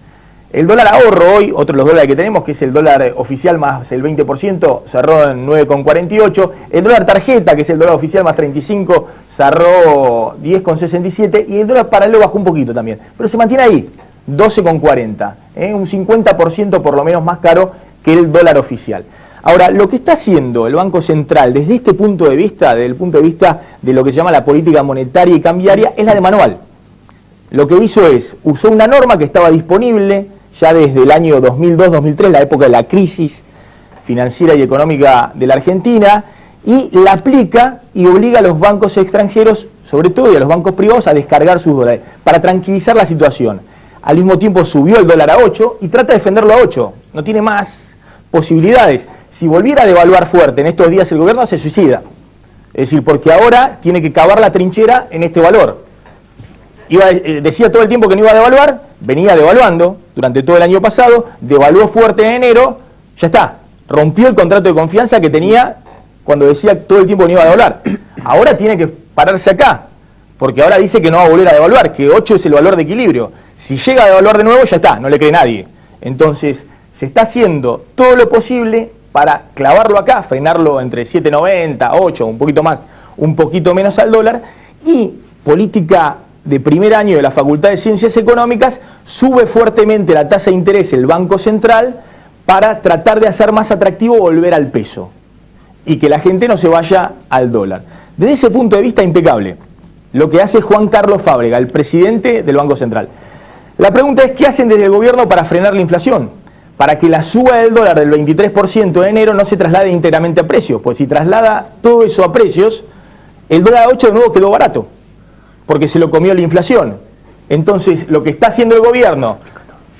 El dólar ahorro hoy, otro de los dólares que tenemos, que es el dólar oficial más el 20%, cerró en 9,48. El dólar tarjeta, que es el dólar oficial más 35, cerró 10,67. Y el dólar paralelo bajó un poquito también, pero se mantiene ahí, 12,40. Un 50% por lo menos más caro que el dólar oficial. Ahora, lo que está haciendo el Banco Central desde este punto de vista, desde el punto de vista de lo que se llama la política monetaria y cambiaria, es la de manual. Lo que hizo es, usó una norma que estaba disponible ya desde el año 2002-2003, la época de la crisis financiera y económica de la Argentina, y la aplica y obliga a los bancos extranjeros, sobre todo, y a los bancos privados, a descargar sus dólares, para tranquilizar la situación. Al mismo tiempo subió el dólar a 8 y trata de defenderlo a 8, no tiene más posibilidades. Si volviera a devaluar fuerte en estos días el gobierno se suicida, es decir, porque ahora tiene que cavar la trinchera en este valor. Decía todo el tiempo que no iba a devaluar, venía devaluando durante todo el año pasado, devaluó fuerte en enero, ya está, rompió el contrato de confianza que tenía cuando decía todo el tiempo que no iba a devaluar. Ahora tiene que pararse acá, porque ahora dice que no va a volver a devaluar, que 8 es el valor de equilibrio. Si llega a devaluar de nuevo, ya está, no le cree nadie. Entonces, se está haciendo todo lo posible para clavarlo acá, frenarlo entre 7,90, 8, un poquito más, un poquito menos al dólar, y política de primer año de la Facultad de Ciencias Económicas, sube fuertemente la tasa de interés el Banco Central para tratar de hacer más atractivo volver al peso y que la gente no se vaya al dólar. Desde ese punto de vista, impecable lo que hace Juan Carlos Fábrega, el presidente del Banco Central. La pregunta es, ¿qué hacen desde el gobierno para frenar la inflación? Para que la suba del dólar del 23% de enero no se traslade íntegramente a precios, pues si traslada todo eso a precios, el dólar a 8 de nuevo quedó barato, porque se lo comió la inflación. Entonces, lo que está haciendo el gobierno,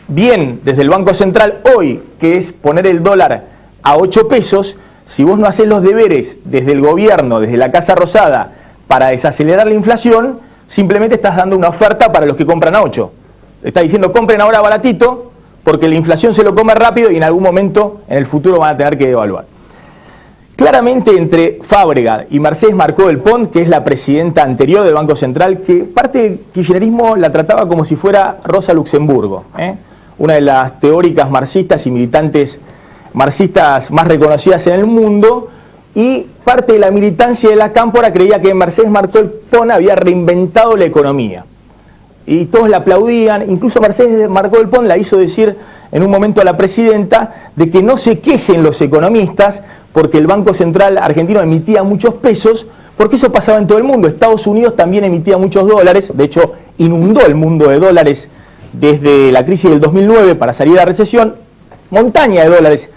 bien desde el Banco Central hoy, que es poner el dólar a 8 pesos, si vos no haces los deberes desde el gobierno, desde la Casa Rosada, para desacelerar la inflación, simplemente estás dando una oferta para los que compran a 8. Está diciendo, compren ahora baratito, porque la inflación se lo come rápido y en algún momento en el futuro van a tener que devaluar. Claramente entre Fábrega y Mercedes Marcó del Pont, que es la presidenta anterior del Banco Central, que parte del kirchnerismo la trataba como si fuera Rosa Luxemburgo, una de las teóricas marxistas y militantes marxistas más reconocidas en el mundo, y parte de la militancia de la Cámpora creía que Mercedes Marcó del Pont había reinventado la economía. Y todos la aplaudían, incluso Mercedes Marcó del Pont la hizo decir en un momento a la presidenta de que no se quejen los economistas porque el Banco Central argentino emitía muchos pesos, porque eso pasaba en todo el mundo. Estados Unidos también emitía muchos dólares, de hecho inundó el mundo de dólares desde la crisis del 2009 para salir de la recesión. Montaña de dólares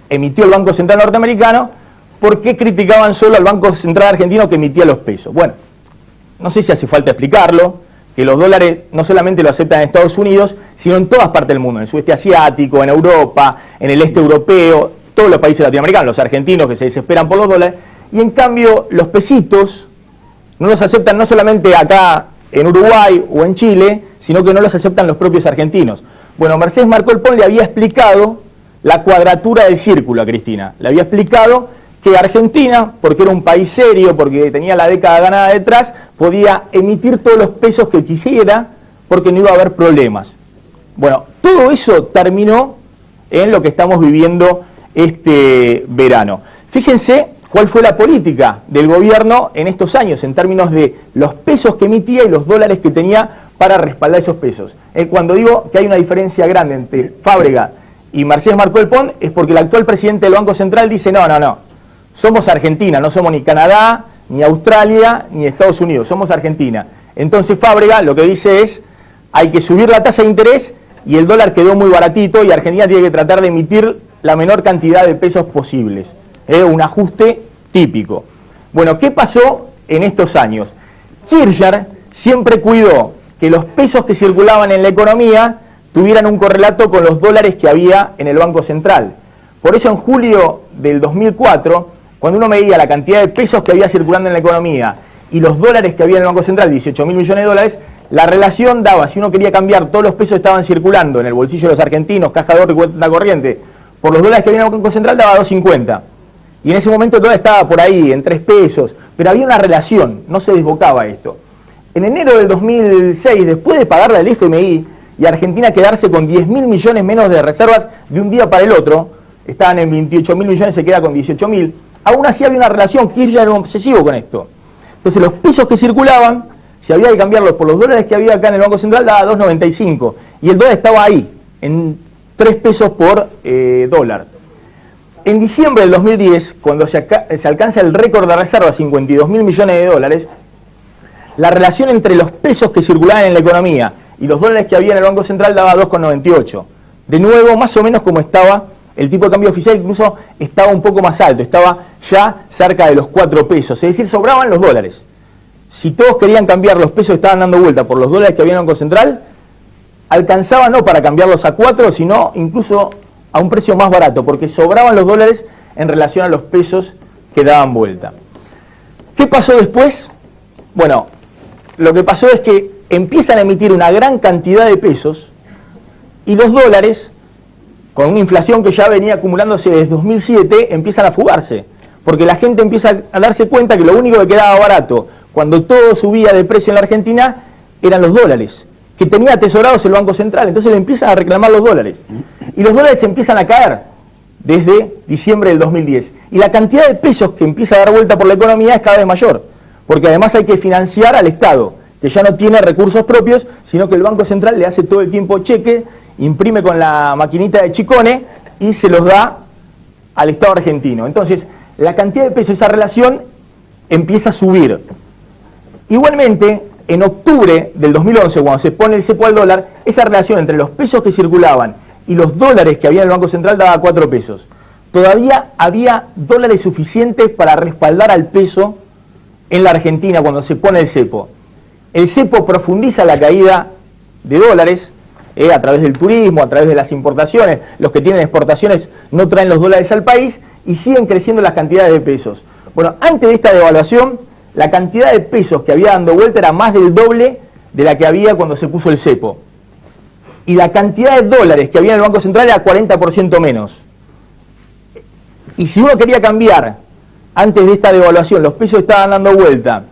emitió el Banco Central norteamericano, ¿por qué criticaban solo al Banco Central Argentino que emitía los pesos? Bueno, no sé si hace falta explicarlo, que los dólares no solamente lo aceptan en Estados Unidos, sino en todas partes del mundo, en el sudeste asiático, en Europa, en el este europeo, todos los países latinoamericanos, los argentinos que se desesperan por los dólares, y en cambio los pesitos no los aceptan no solamente acá en Uruguay o en Chile, sino que no los aceptan los propios argentinos. Bueno, Mercedes Marcó-Pol le había explicado la cuadratura del círculo a Cristina, le había explicado que Argentina, porque era un país serio, porque tenía la década ganada detrás, podía emitir todos los pesos que quisiera, porque no iba a haber problemas. Bueno, todo eso terminó en lo que estamos viviendo este verano. Fíjense cuál fue la política del gobierno en estos años, en términos de los pesos que emitía y los dólares que tenía para respaldar esos pesos. Cuando digo que hay una diferencia grande entre Fábrega y Mercedes Marcó-Pol, es porque el actual presidente del Banco Central dice, no, somos Argentina, no somos ni Canadá, ni Australia, ni Estados Unidos, somos Argentina. Entonces Fábrega lo que dice es, hay que subir la tasa de interés y el dólar quedó muy baratito y Argentina tiene que tratar de emitir la menor cantidad de pesos posibles. Un ajuste típico. Bueno, ¿qué pasó en estos años? Kirchner siempre cuidó que los pesos que circulaban en la economía tuvieran un correlato con los dólares que había en el Banco Central. Por eso en julio del 2004, cuando uno medía la cantidad de pesos que había circulando en la economía y los dólares que había en el Banco Central, 18.000 millones de dólares, la relación daba, si uno quería cambiar todos los pesos que estaban circulando en el bolsillo de los argentinos, caja de ahorro y cuenta corriente, por los dólares que había en el Banco Central, daba 2.50. Y en ese momento el dólar estaba por ahí, en 3 pesos, pero había una relación, no se desbocaba esto. En enero del 2006, después de pagarle al FMI y Argentina quedarse con 10.000 millones menos de reservas de un día para el otro, estaban en 28.000 millones, se queda con 18.000, aún así había una relación, Kirchner era obsesivo con esto. Entonces los pesos que circulaban, si había que cambiarlos por los dólares que había acá en el Banco Central, daba 2.95, y el dólar estaba ahí, en 3 pesos por dólar. En diciembre del 2010, cuando se alcanza el récord de reservas, 52.000 millones de dólares, la relación entre los pesos que circulaban en la economía y los dólares que había en el Banco Central daba 2,98. De nuevo, más o menos como estaba el tipo de cambio oficial, incluso estaba un poco más alto, estaba ya cerca de los 4 pesos, es decir, sobraban los dólares. Si todos querían cambiar los pesos que estaban dando vuelta por los dólares que había en el Banco Central, alcanzaba no para cambiarlos a 4, sino incluso a un precio más barato, porque sobraban los dólares en relación a los pesos que daban vuelta. ¿Qué pasó después? Bueno, lo que pasó es que empiezan a emitir una gran cantidad de pesos y los dólares, con una inflación que ya venía acumulándose desde 2007, empiezan a fugarse, porque la gente empieza a darse cuenta que lo único que quedaba barato cuando todo subía de precio en la Argentina eran los dólares, que tenía atesorados el Banco Central, entonces le empiezan a reclamar los dólares. Y los dólares empiezan a caer desde diciembre del 2010. Y la cantidad de pesos que empieza a dar vuelta por la economía es cada vez mayor, porque además hay que financiar al Estado, que ya no tiene recursos propios, sino que el Banco Central le hace todo el tiempo cheque, imprime con la maquinita de Chicone y se los da al Estado argentino. Entonces, la cantidad de pesos, esa relación empieza a subir. Igualmente, en octubre del 2011, cuando se pone el cepo al dólar, esa relación entre los pesos que circulaban y los dólares que había en el Banco Central daba 4 pesos. Todavía había dólares suficientes para respaldar al peso en la Argentina cuando se pone el cepo. El cepo profundiza la caída de dólares a través del turismo, a través de las importaciones. Los que tienen exportaciones no traen los dólares al país y siguen creciendo las cantidades de pesos. Bueno, antes de esta devaluación, la cantidad de pesos que había dando vuelta era más del doble de la que había cuando se puso el cepo. Y la cantidad de dólares que había en el Banco Central era 40% menos. Y si uno quería cambiar, antes de esta devaluación, los pesos estaban dando vuelta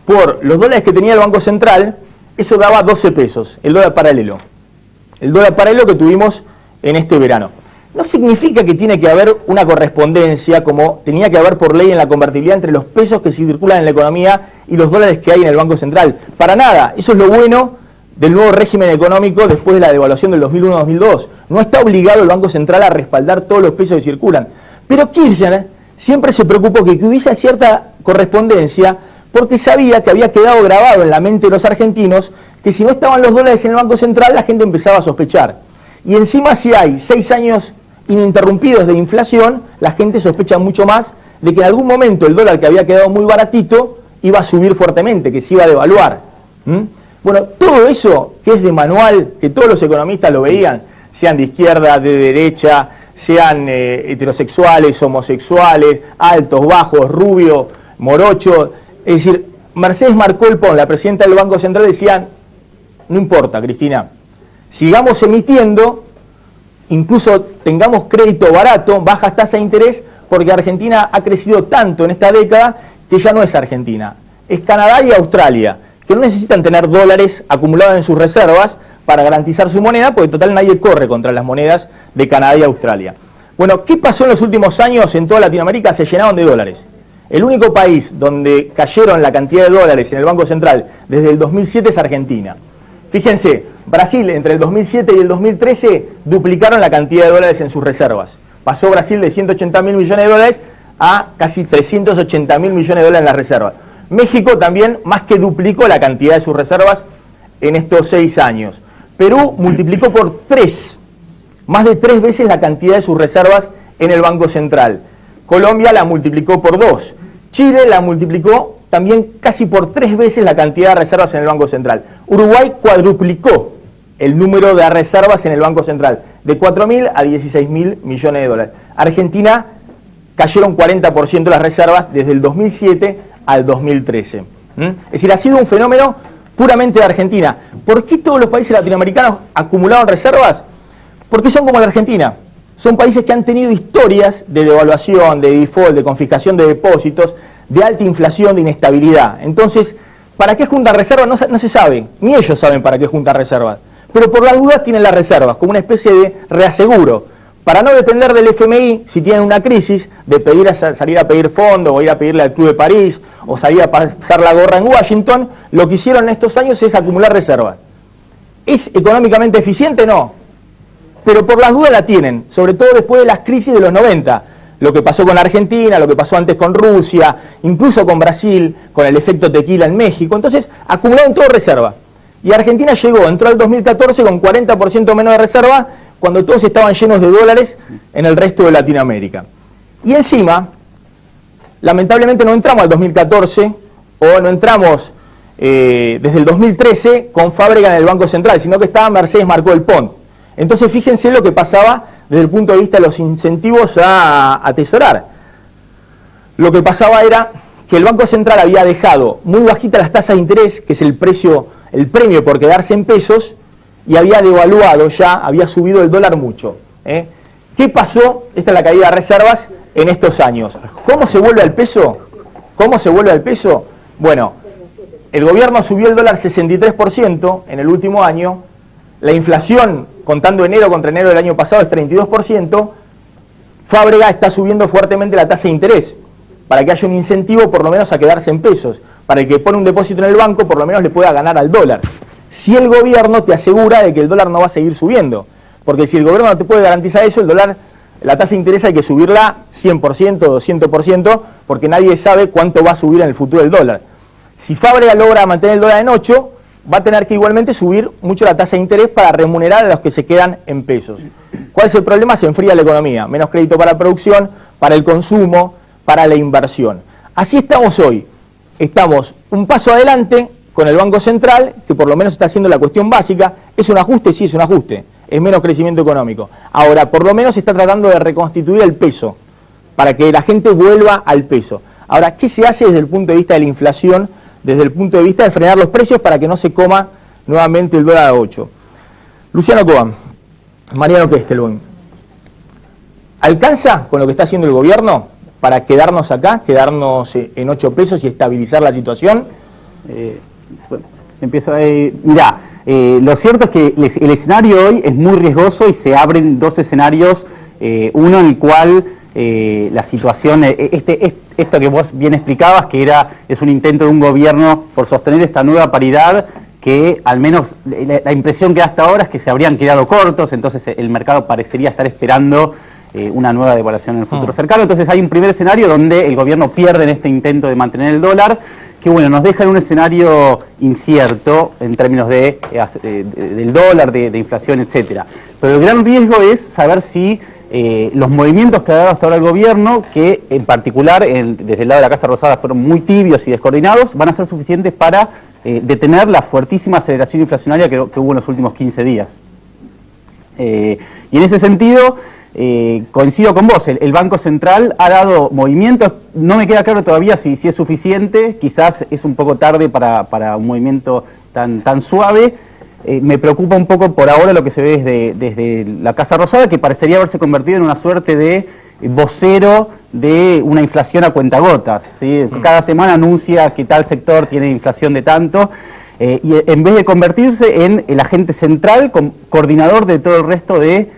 por los dólares que tenía el Banco Central, eso daba 12 pesos, el dólar paralelo. El dólar paralelo que tuvimos en este verano. No significa que tiene que haber una correspondencia, como tenía que haber por ley en la convertibilidad, entre los pesos que circulan en la economía y los dólares que hay en el Banco Central. Para nada, eso es lo bueno del nuevo régimen económico después de la devaluación del 2001-2002. No está obligado el Banco Central a respaldar todos los pesos que circulan. Pero Kirchner siempre se preocupó que hubiese cierta correspondencia, porque sabía que había quedado grabado en la mente de los argentinos que si no estaban los dólares en el Banco Central, la gente empezaba a sospechar. Y encima, si hay 6 años ininterrumpidos de inflación, la gente sospecha mucho más de que en algún momento el dólar, que había quedado muy baratito, iba a subir fuertemente, que se iba a devaluar. Bueno, todo eso que es de manual, que todos los economistas lo veían, sean de izquierda, de derecha, sean heterosexuales, homosexuales, altos, bajos, rubio, morocho, es decir, Mercedes Marcolpón, la presidenta del Banco Central, decían, no importa, Cristina, sigamos emitiendo, incluso tengamos crédito barato, bajas tasas de interés, porque Argentina ha crecido tanto en esta década que ya no es Argentina, es Canadá y Australia, que no necesitan tener dólares acumulados en sus reservas para garantizar su moneda, porque total nadie corre contra las monedas de Canadá y Australia. Bueno, ¿qué pasó en los últimos años en toda Latinoamérica? Se llenaron de dólares. El único país donde cayeron la cantidad de dólares en el Banco Central desde el 2007 es Argentina. Fíjense, Brasil entre el 2007 y el 2013 duplicaron la cantidad de dólares en sus reservas. Pasó Brasil de 180.000 millones de dólares a casi 380.000 millones de dólares en las reservas. México también más que duplicó la cantidad de sus reservas en estos 6 años. Perú multiplicó por 3, más de 3 veces la cantidad de sus reservas en el Banco Central. Colombia la multiplicó por 2. Chile la multiplicó también casi por 3 veces la cantidad de reservas en el Banco Central. Uruguay cuadruplicó el número de reservas en el Banco Central, de 4.000 a 16.000 millones de dólares. Argentina cayeron 40% de las reservas desde el 2007 al 2013. Es decir, ha sido un fenómeno puramente de Argentina. ¿Por qué todos los países latinoamericanos acumularon reservas? Porque son como la Argentina. Son países que han tenido historias de devaluación, de default, de confiscación de depósitos, de alta inflación, de inestabilidad. Entonces, ¿para qué juntan reservas? No se sabe. Ni ellos saben para qué juntan reservas. Pero por las dudas tienen las reservas, como una especie de reaseguro. Para no depender del FMI, si tienen una crisis, de salir a pedir fondos, o ir a pedirle al Club de París, o salir a pasar la gorra en Washington, lo que hicieron en estos años es acumular reservas. ¿Es económicamente eficiente? No. Pero por las dudas la tienen, sobre todo después de las crisis de los 90. Lo que pasó con Argentina, lo que pasó antes con Rusia, incluso con Brasil, con el efecto tequila en México. Entonces, acumularon todo reserva. Y Argentina entró al 2014 con 40% menos de reserva, cuando todos estaban llenos de dólares en el resto de Latinoamérica. Y encima, lamentablemente no entramos al 2014, o no entramos desde el 2013 con Fábrega en el Banco Central, sino que estaba Mercedes Marcolpón. Entonces fíjense lo que pasaba desde el punto de vista de los incentivos a atesorar. Lo que pasaba era que el Banco Central había dejado muy bajitas las tasas de interés, que es el premio por quedarse en pesos, y había devaluado ya, había subido el dólar mucho. ¿Qué pasó? Esta es la caída de reservas en estos años. ¿Cómo se vuelve al peso? ¿Cómo se vuelve al peso? Bueno, el gobierno subió el dólar 63% en el último año, la inflación, contando enero contra enero del año pasado, es 32%, Fábrega está subiendo fuertemente la tasa de interés, para que haya un incentivo por lo menos a quedarse en pesos, para el que pone un depósito en el banco por lo menos le pueda ganar al dólar. Si el gobierno te asegura de que el dólar no va a seguir subiendo, porque si el gobierno no te puede garantizar eso, el dólar, la tasa de interés hay que subirla 100%, 200%, porque nadie sabe cuánto va a subir en el futuro el dólar. Si Fábrega logra mantener el dólar en 8, va a tener que igualmente subir mucho la tasa de interés para remunerar a los que se quedan en pesos. ¿Cuál es el problema? Se enfría la economía, menos crédito para la producción, para el consumo, para la inversión. Así estamos hoy. Estamos un paso adelante con el Banco Central, que por lo menos está haciendo la cuestión básica. ¿Es un ajuste? Sí, es un ajuste. Es menos crecimiento económico. Ahora, por lo menos está tratando de reconstituir el peso, para que la gente vuelva al peso. Ahora, ¿qué se hace desde el punto de vista de la inflación? Desde el punto de vista de frenar los precios para que no se coma nuevamente el dólar a 8. Luciano Cobán, Mariano Kestelboim, ¿alcanza con lo que está haciendo el gobierno para quedarnos acá, quedarnos en 8 pesos y estabilizar la situación? Lo cierto es que el escenario hoy es muy riesgoso y se abren 2 escenarios, uno en el cual la situación, esto que vos bien explicabas, que es un intento de un gobierno por sostener esta nueva paridad, que al menos la impresión que da hasta ahora es que se habrían quedado cortos, entonces el mercado parecería estar esperando una nueva devaluación en el futuro cercano. Entonces hay un primer escenario donde el gobierno pierde en este intento de mantener el dólar, que bueno, nos deja en un escenario incierto en términos del dólar, de inflación, etcétera. Pero el gran riesgo es saber si los movimientos que ha dado hasta ahora el gobierno, que en particular desde el lado de la Casa Rosada fueron muy tibios y descoordinados, van a ser suficientes para detener la fuertísima aceleración inflacionaria que hubo en los últimos 15 días. Y en ese sentido, coincido con vos, el Banco Central ha dado movimientos, no me queda claro todavía si es suficiente, quizás es un poco tarde para un movimiento tan suave. Me preocupa un poco por ahora lo que se ve desde la Casa Rosada, que parecería haberse convertido en una suerte de vocero de una inflación a cuentagotas, ¿sí? Cada semana anuncia que tal sector tiene inflación de tanto, y en vez de convertirse en el agente central, coordinador de todo el resto de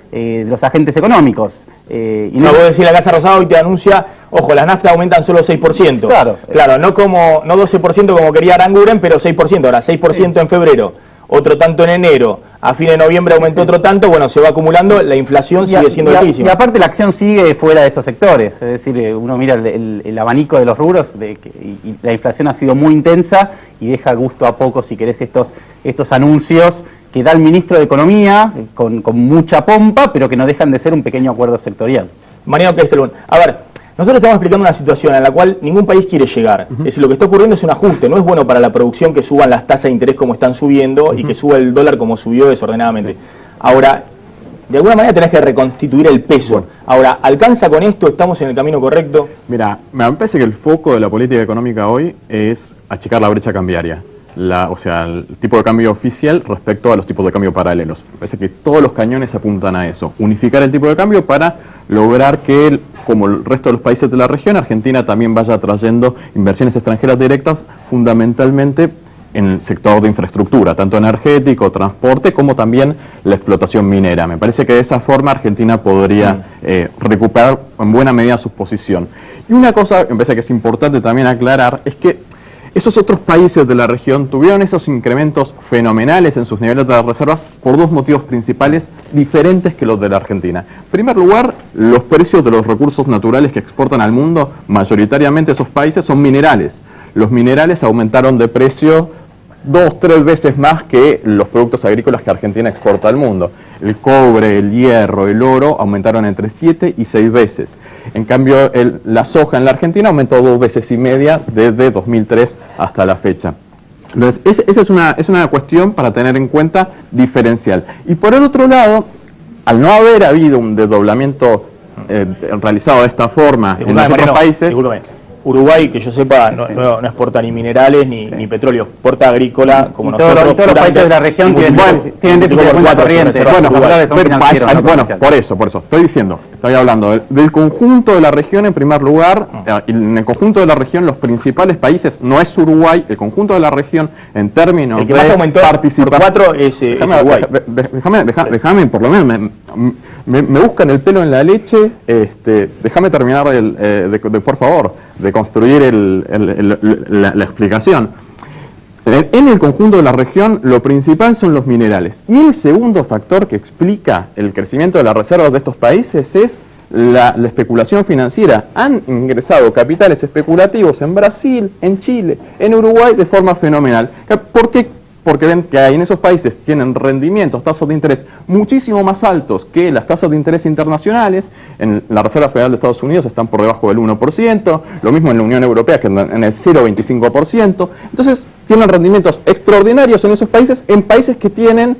los agentes económicos. Y no, vos decís, la Casa Rosada hoy te anuncia, ojo, las naftas aumentan solo 6%. Claro, no 12% como quería Aranguren, pero 6%, ahora 6% en febrero. Otro tanto en enero, a fin de noviembre aumentó otro tanto, bueno, se va acumulando, la inflación sigue siendo altísima. Y aparte la acción sigue fuera de esos sectores, es decir, uno mira el abanico de los rubros y la inflación ha sido muy intensa y deja gusto a poco, si querés, estos anuncios que da el ministro de Economía con mucha pompa, pero que no dejan de ser un pequeño acuerdo sectorial. Mariano Pestelún, a ver, nosotros estamos explicando una situación en la cual ningún país quiere llegar. Es decir, lo que está ocurriendo es un ajuste. No es bueno para la producción que suban las tasas de interés como están subiendo y que suba el dólar como subió desordenadamente. Ahora, de alguna manera tenés que reconstituir el peso. Bueno. Ahora, ¿alcanza con esto? ¿Estamos en el camino correcto? Mira, me parece que el foco de la política económica hoy es achicar la brecha cambiaria. O sea, el tipo de cambio oficial respecto a los tipos de cambio paralelos. Me parece que todos los cañones apuntan a eso. Unificar el tipo de cambio para lograr que, como el resto de los países de la región, Argentina también vaya atrayendo inversiones extranjeras directas, fundamentalmente en el sector de infraestructura, tanto energético, transporte, como también la explotación minera. Me parece que de esa forma Argentina podría recuperar en buena medida su posición. Y una cosa que me parece que es importante también aclarar es que esos otros países de la región tuvieron esos incrementos fenomenales en sus niveles de reservas por dos motivos principales diferentes que los de la Argentina. En primer lugar, los precios de los recursos naturales que exportan al mundo, mayoritariamente esos países, son minerales. Los minerales aumentaron de precio 2-3 veces más que los productos agrícolas que Argentina exporta al mundo. El cobre, el hierro, el oro aumentaron entre 7 y 6 veces. En cambio, la soja en la Argentina aumentó 2,5 veces desde 2003 hasta la fecha. Entonces, esa es una cuestión para tener en cuenta diferencial. Y por el otro lado, al no haber habido un desdoblamiento realizado de esta forma en los otros países... Uruguay, que yo sepa, no exporta ni minerales ni petróleo, exporta agrícola como nosotros. Todos los países de la región tienen déficit de cuenta corriente. Bueno, por eso, estoy hablando del conjunto de la región en primer lugar. En el conjunto de la región, los principales países, no es Uruguay, el conjunto de la región en términos el que más aumentó por 4 es Uruguay. Déjame, por lo menos, me buscan el pelo en la leche, déjame terminar, por favor, de construir la explicación. En el conjunto de la región, lo principal son los minerales. Y el segundo factor que explica el crecimiento de las reservas de estos países es la especulación financiera. Han ingresado capitales especulativos en Brasil, en Chile, en Uruguay de forma fenomenal. ¿Por qué? Porque ven que en esos países tienen rendimientos, tasas de interés muchísimo más altos que las tasas de interés internacionales. En la Reserva Federal de Estados Unidos están por debajo del 1%, lo mismo en la Unión Europea, que en el 0,25%. Entonces tienen rendimientos extraordinarios en esos países, en países que tienen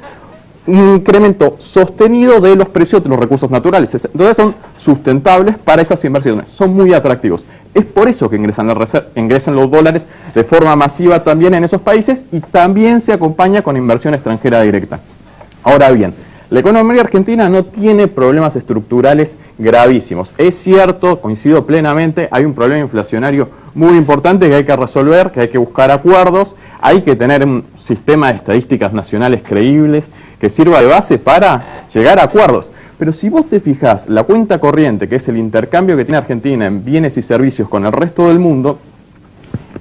un incremento sostenido de los precios de los recursos naturales. Entonces son sustentables para esas inversiones, son muy atractivos. Es por eso que ingresan los dólares de forma masiva también en esos países y también se acompaña con inversión extranjera directa. Ahora bien, la economía argentina no tiene problemas estructurales gravísimos. Es cierto, coincido plenamente, hay un problema inflacionario muy importante que hay que resolver, que hay que buscar acuerdos, hay que tener un sistema de estadísticas nacionales creíbles que sirva de base para llegar a acuerdos. Pero si vos te fijás, la cuenta corriente, que es el intercambio que tiene Argentina en bienes y servicios con el resto del mundo,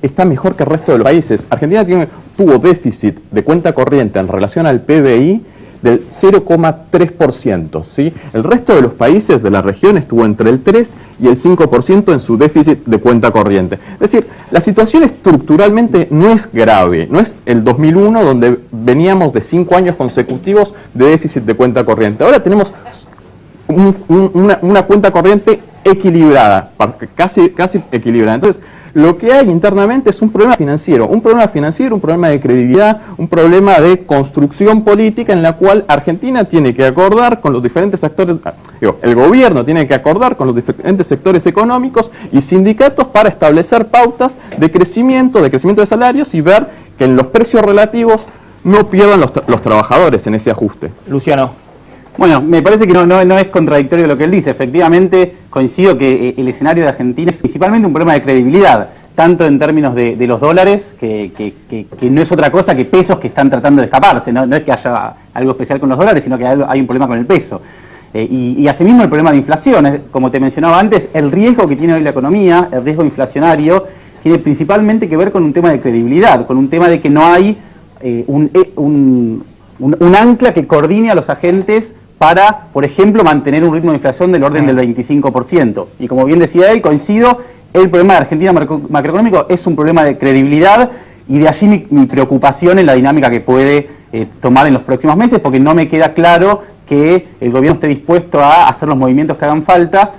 está mejor que el resto de los países. Argentina tuvo déficit de cuenta corriente en relación al PBI del 0,3%, ¿sí? El resto de los países de la región estuvo entre el 3 y el 5% en su déficit de cuenta corriente. Es decir, la situación estructuralmente no es grave, no es el 2001 donde veníamos de 5 años consecutivos de déficit de cuenta corriente. Ahora tenemos una cuenta corriente equilibrada, casi equilibrada. Entonces, lo que hay internamente es un problema financiero, un problema de credibilidad, un problema de construcción política en la cual Argentina tiene que acordar con los diferentes actores, el gobierno tiene que acordar con los diferentes sectores económicos y sindicatos para establecer pautas de crecimiento de salarios y ver que en los precios relativos no pierdan los trabajadores en ese ajuste. Luciano. Bueno, me parece que no es contradictorio lo que él dice. Efectivamente, coincido que el escenario de Argentina es principalmente un problema de credibilidad, tanto en términos de los dólares, que no es otra cosa que pesos que están tratando de escaparse. No es que haya algo especial con los dólares, sino que hay un problema con el peso. Y asimismo el problema de inflación. Como te mencionaba antes, el riesgo que tiene hoy la economía, el riesgo inflacionario, tiene principalmente que ver con un tema de credibilidad, con un tema de que no hay un ancla que coordine a los agentes para, por ejemplo, mantener un ritmo de inflación del orden del 25%. Y como bien decía él, coincido, el problema de Argentina macroeconómico es un problema de credibilidad y de allí mi preocupación en la dinámica que puede tomar en los próximos meses, porque no me queda claro que el gobierno esté dispuesto a hacer los movimientos que hagan falta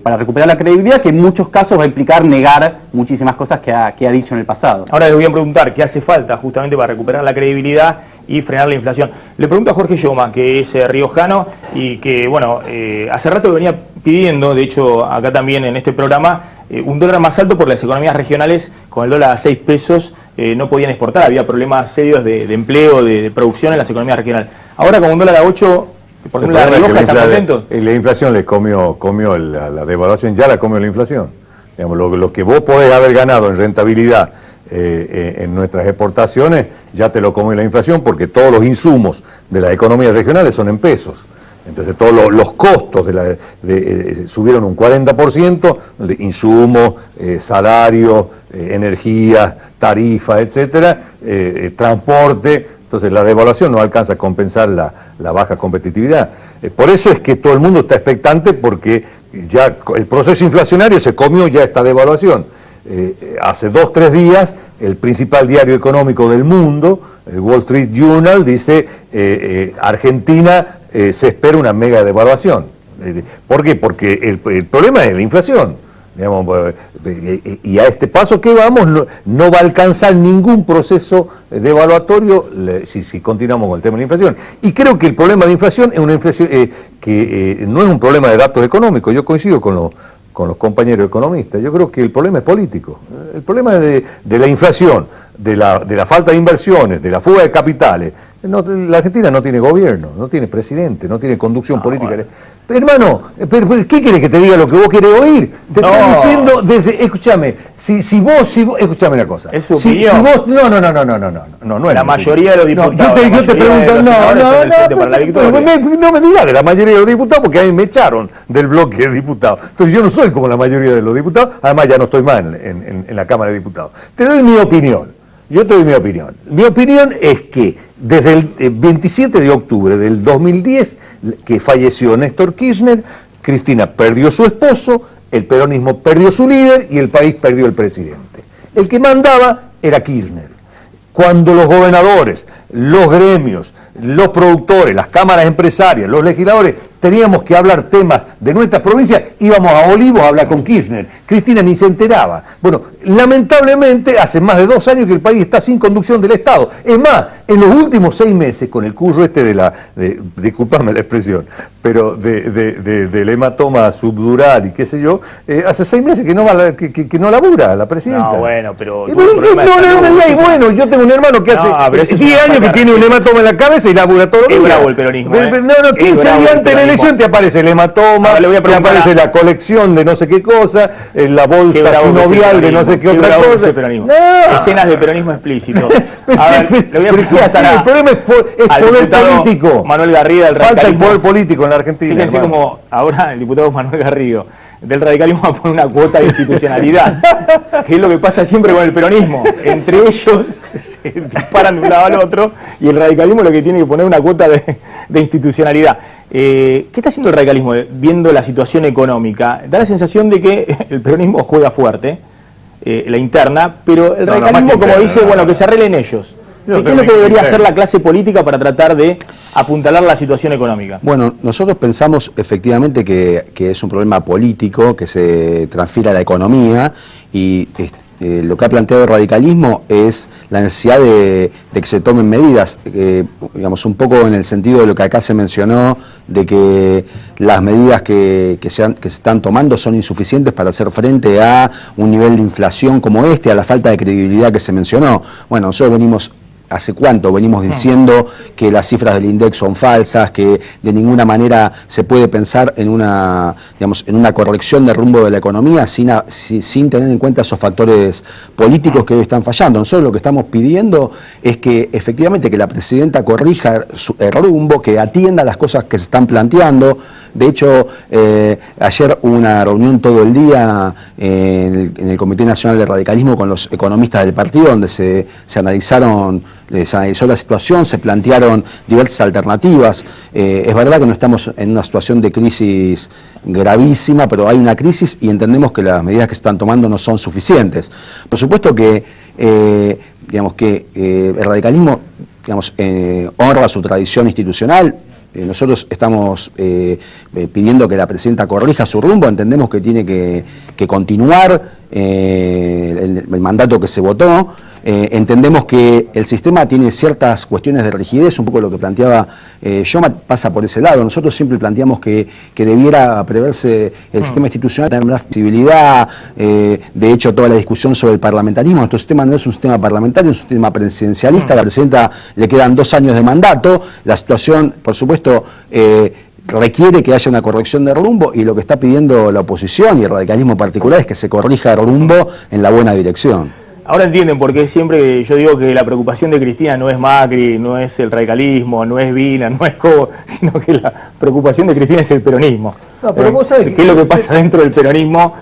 para recuperar la credibilidad, que en muchos casos va a implicar negar muchísimas cosas que ha dicho en el pasado. Ahora les voy a preguntar qué hace falta justamente para recuperar la credibilidad y frenar la inflación. Le pregunto a Jorge Yoma, que es riojano y que, bueno, hace rato venía pidiendo, de hecho acá también en este programa, un dólar más alto por las economías regionales. Con el dólar a 6 pesos no podían exportar, había problemas serios de empleo, de producción en las economías regionales. Ahora con un dólar a 8... Por ejemplo, La Rioja está contento. La inflación le comió la devaluación, ya la comió la inflación. Digamos, lo que vos podés haber ganado en rentabilidad en nuestras exportaciones, ya te lo comió la inflación, porque todos los insumos de las economías regionales son en pesos. Entonces todos los costos subieron un 40%, de insumos, salarios, energía, tarifa, etcétera, transporte. Entonces la devaluación no alcanza a compensar la baja competitividad. Por eso es que todo el mundo está expectante, porque ya el proceso inflacionario se comió ya esta devaluación. Hace 2 o 3 días el principal diario económico del mundo, el Wall Street Journal, dice Argentina se espera una mega devaluación. ¿Por qué? Porque el problema es la inflación. Digamos, y a este paso que vamos no va a alcanzar ningún proceso devaluatorio si continuamos con el tema de la inflación. Y creo que el problema de inflación es una inflación que no es un problema de datos económicos. Yo coincido con los compañeros economistas. Yo creo que el problema es político. El problema de la inflación, de la falta de inversiones, de la fuga de capitales. La Argentina no tiene gobierno, no tiene presidente, no tiene conducción política. Bueno. Hermano, ¿qué quieres que te diga lo que vos querés oír? Te estoy diciendo desde, escúchame, si vos, escúchame una cosa. Es su opinión. Si vos, no es la mayoría de los diputados. Yo te pregunto, no me digas de la mayoría de los diputados, porque a mí me echaron del bloque de diputados. Entonces yo no soy como la mayoría de los diputados, además ya no estoy más en la Cámara de Diputados. Te doy mi opinión. Yo te doy mi opinión. Mi opinión es que desde el 27 de octubre del 2010, que falleció Néstor Kirchner, Cristina perdió su esposo, el peronismo perdió su líder y el país perdió el presidente. El que mandaba era Kirchner. Cuando los gobernadores, los gremios, los productores, las cámaras empresarias, los legisladores, teníamos que hablar temas de nuestras provincias, íbamos a Olivos a hablar con Kirchner. Cristina ni se enteraba. Bueno, lamentablemente hace más de 2 años que el país está sin conducción del Estado. Es más, en los últimos 6 meses, con el curro disculpame la expresión, pero del hematoma subdural y qué sé yo, hace 6 meses que no labura la presidenta. No, bueno, pero... Bueno, yo tengo un hermano que hace 10 años que tiene un hematoma en la cabeza y labura todo el día. Es bravo el peronismo. 15 días antes de la elección te aparece el hematoma, te aparece la colección de no sé qué cosa, la bolsa sinovial de no sé qué otra cosa. Escenas de peronismo explícito. A ver, le voy a preguntar el problema es poder político. Manuel Garrido del Falta el poder político en la Argentina. Fíjense como ahora el diputado Manuel Garrido del radicalismo va a poner una cuota de institucionalidad, que es lo que pasa siempre con el peronismo. Entre ellos se disparan de un lado al otro y el radicalismo lo que tiene que poner una cuota de institucionalidad. ¿Qué está haciendo el radicalismo viendo la situación económica? Da la sensación de que el peronismo juega fuerte, la interna, pero el radicalismo, como dice, bueno, que se arreglen ellos. ¿Qué es lo que debería hacer la clase política para tratar de apuntalar la situación económica? Bueno, nosotros pensamos efectivamente que es un problema político que se transfiere a la economía y lo que ha planteado el radicalismo es la necesidad de que se tomen medidas, digamos, un poco en el sentido de lo que acá se mencionó, de que las medidas que se están tomando son insuficientes para hacer frente a un nivel de inflación como a la falta de credibilidad que se mencionó. Bueno, nosotros venimos... ¿Hace cuánto venimos diciendo que las cifras del INDEC son falsas, que de ninguna manera se puede pensar en una, digamos, en una corrección de rumbo de la economía sin tener en cuenta esos factores políticos que hoy están fallando? Nosotros lo que estamos pidiendo es que efectivamente que la presidenta corrija el rumbo, que atienda las cosas que se están planteando. De hecho, ayer hubo una reunión todo el día en el Comité Nacional de Radicalismo con los economistas del partido, donde se analizó la situación, se plantearon diversas alternativas. Es verdad que no estamos en una situación de crisis gravísima, pero hay una crisis y entendemos que las medidas que se están tomando no son suficientes. Por supuesto que, el radicalismo, honra su tradición institucional. Nosotros estamos pidiendo que la presidenta corrija su rumbo, entendemos que tiene que continuar el mandato que se votó, entendemos que el sistema tiene ciertas cuestiones de rigidez, un poco lo que planteaba Yoma pasa por ese lado. Nosotros siempre planteamos que debiera preverse el sistema institucional, tener más flexibilidad, de hecho toda la discusión sobre el parlamentarismo, nuestro sistema no es un sistema parlamentario, es un sistema presidencialista, a la presidenta le quedan 2 años de mandato, la situación, por supuesto, requiere que haya una corrección de rumbo y lo que está pidiendo la oposición y el radicalismo en particular es que se corrija el rumbo en la buena dirección. Ahora entienden por qué siempre yo digo que la preocupación de Cristina no es Macri, no es el radicalismo, no es Vila, no es Cobo, sino que la preocupación de Cristina es el peronismo. No, pero vos sabés ¿qué es lo que pasa dentro del peronismo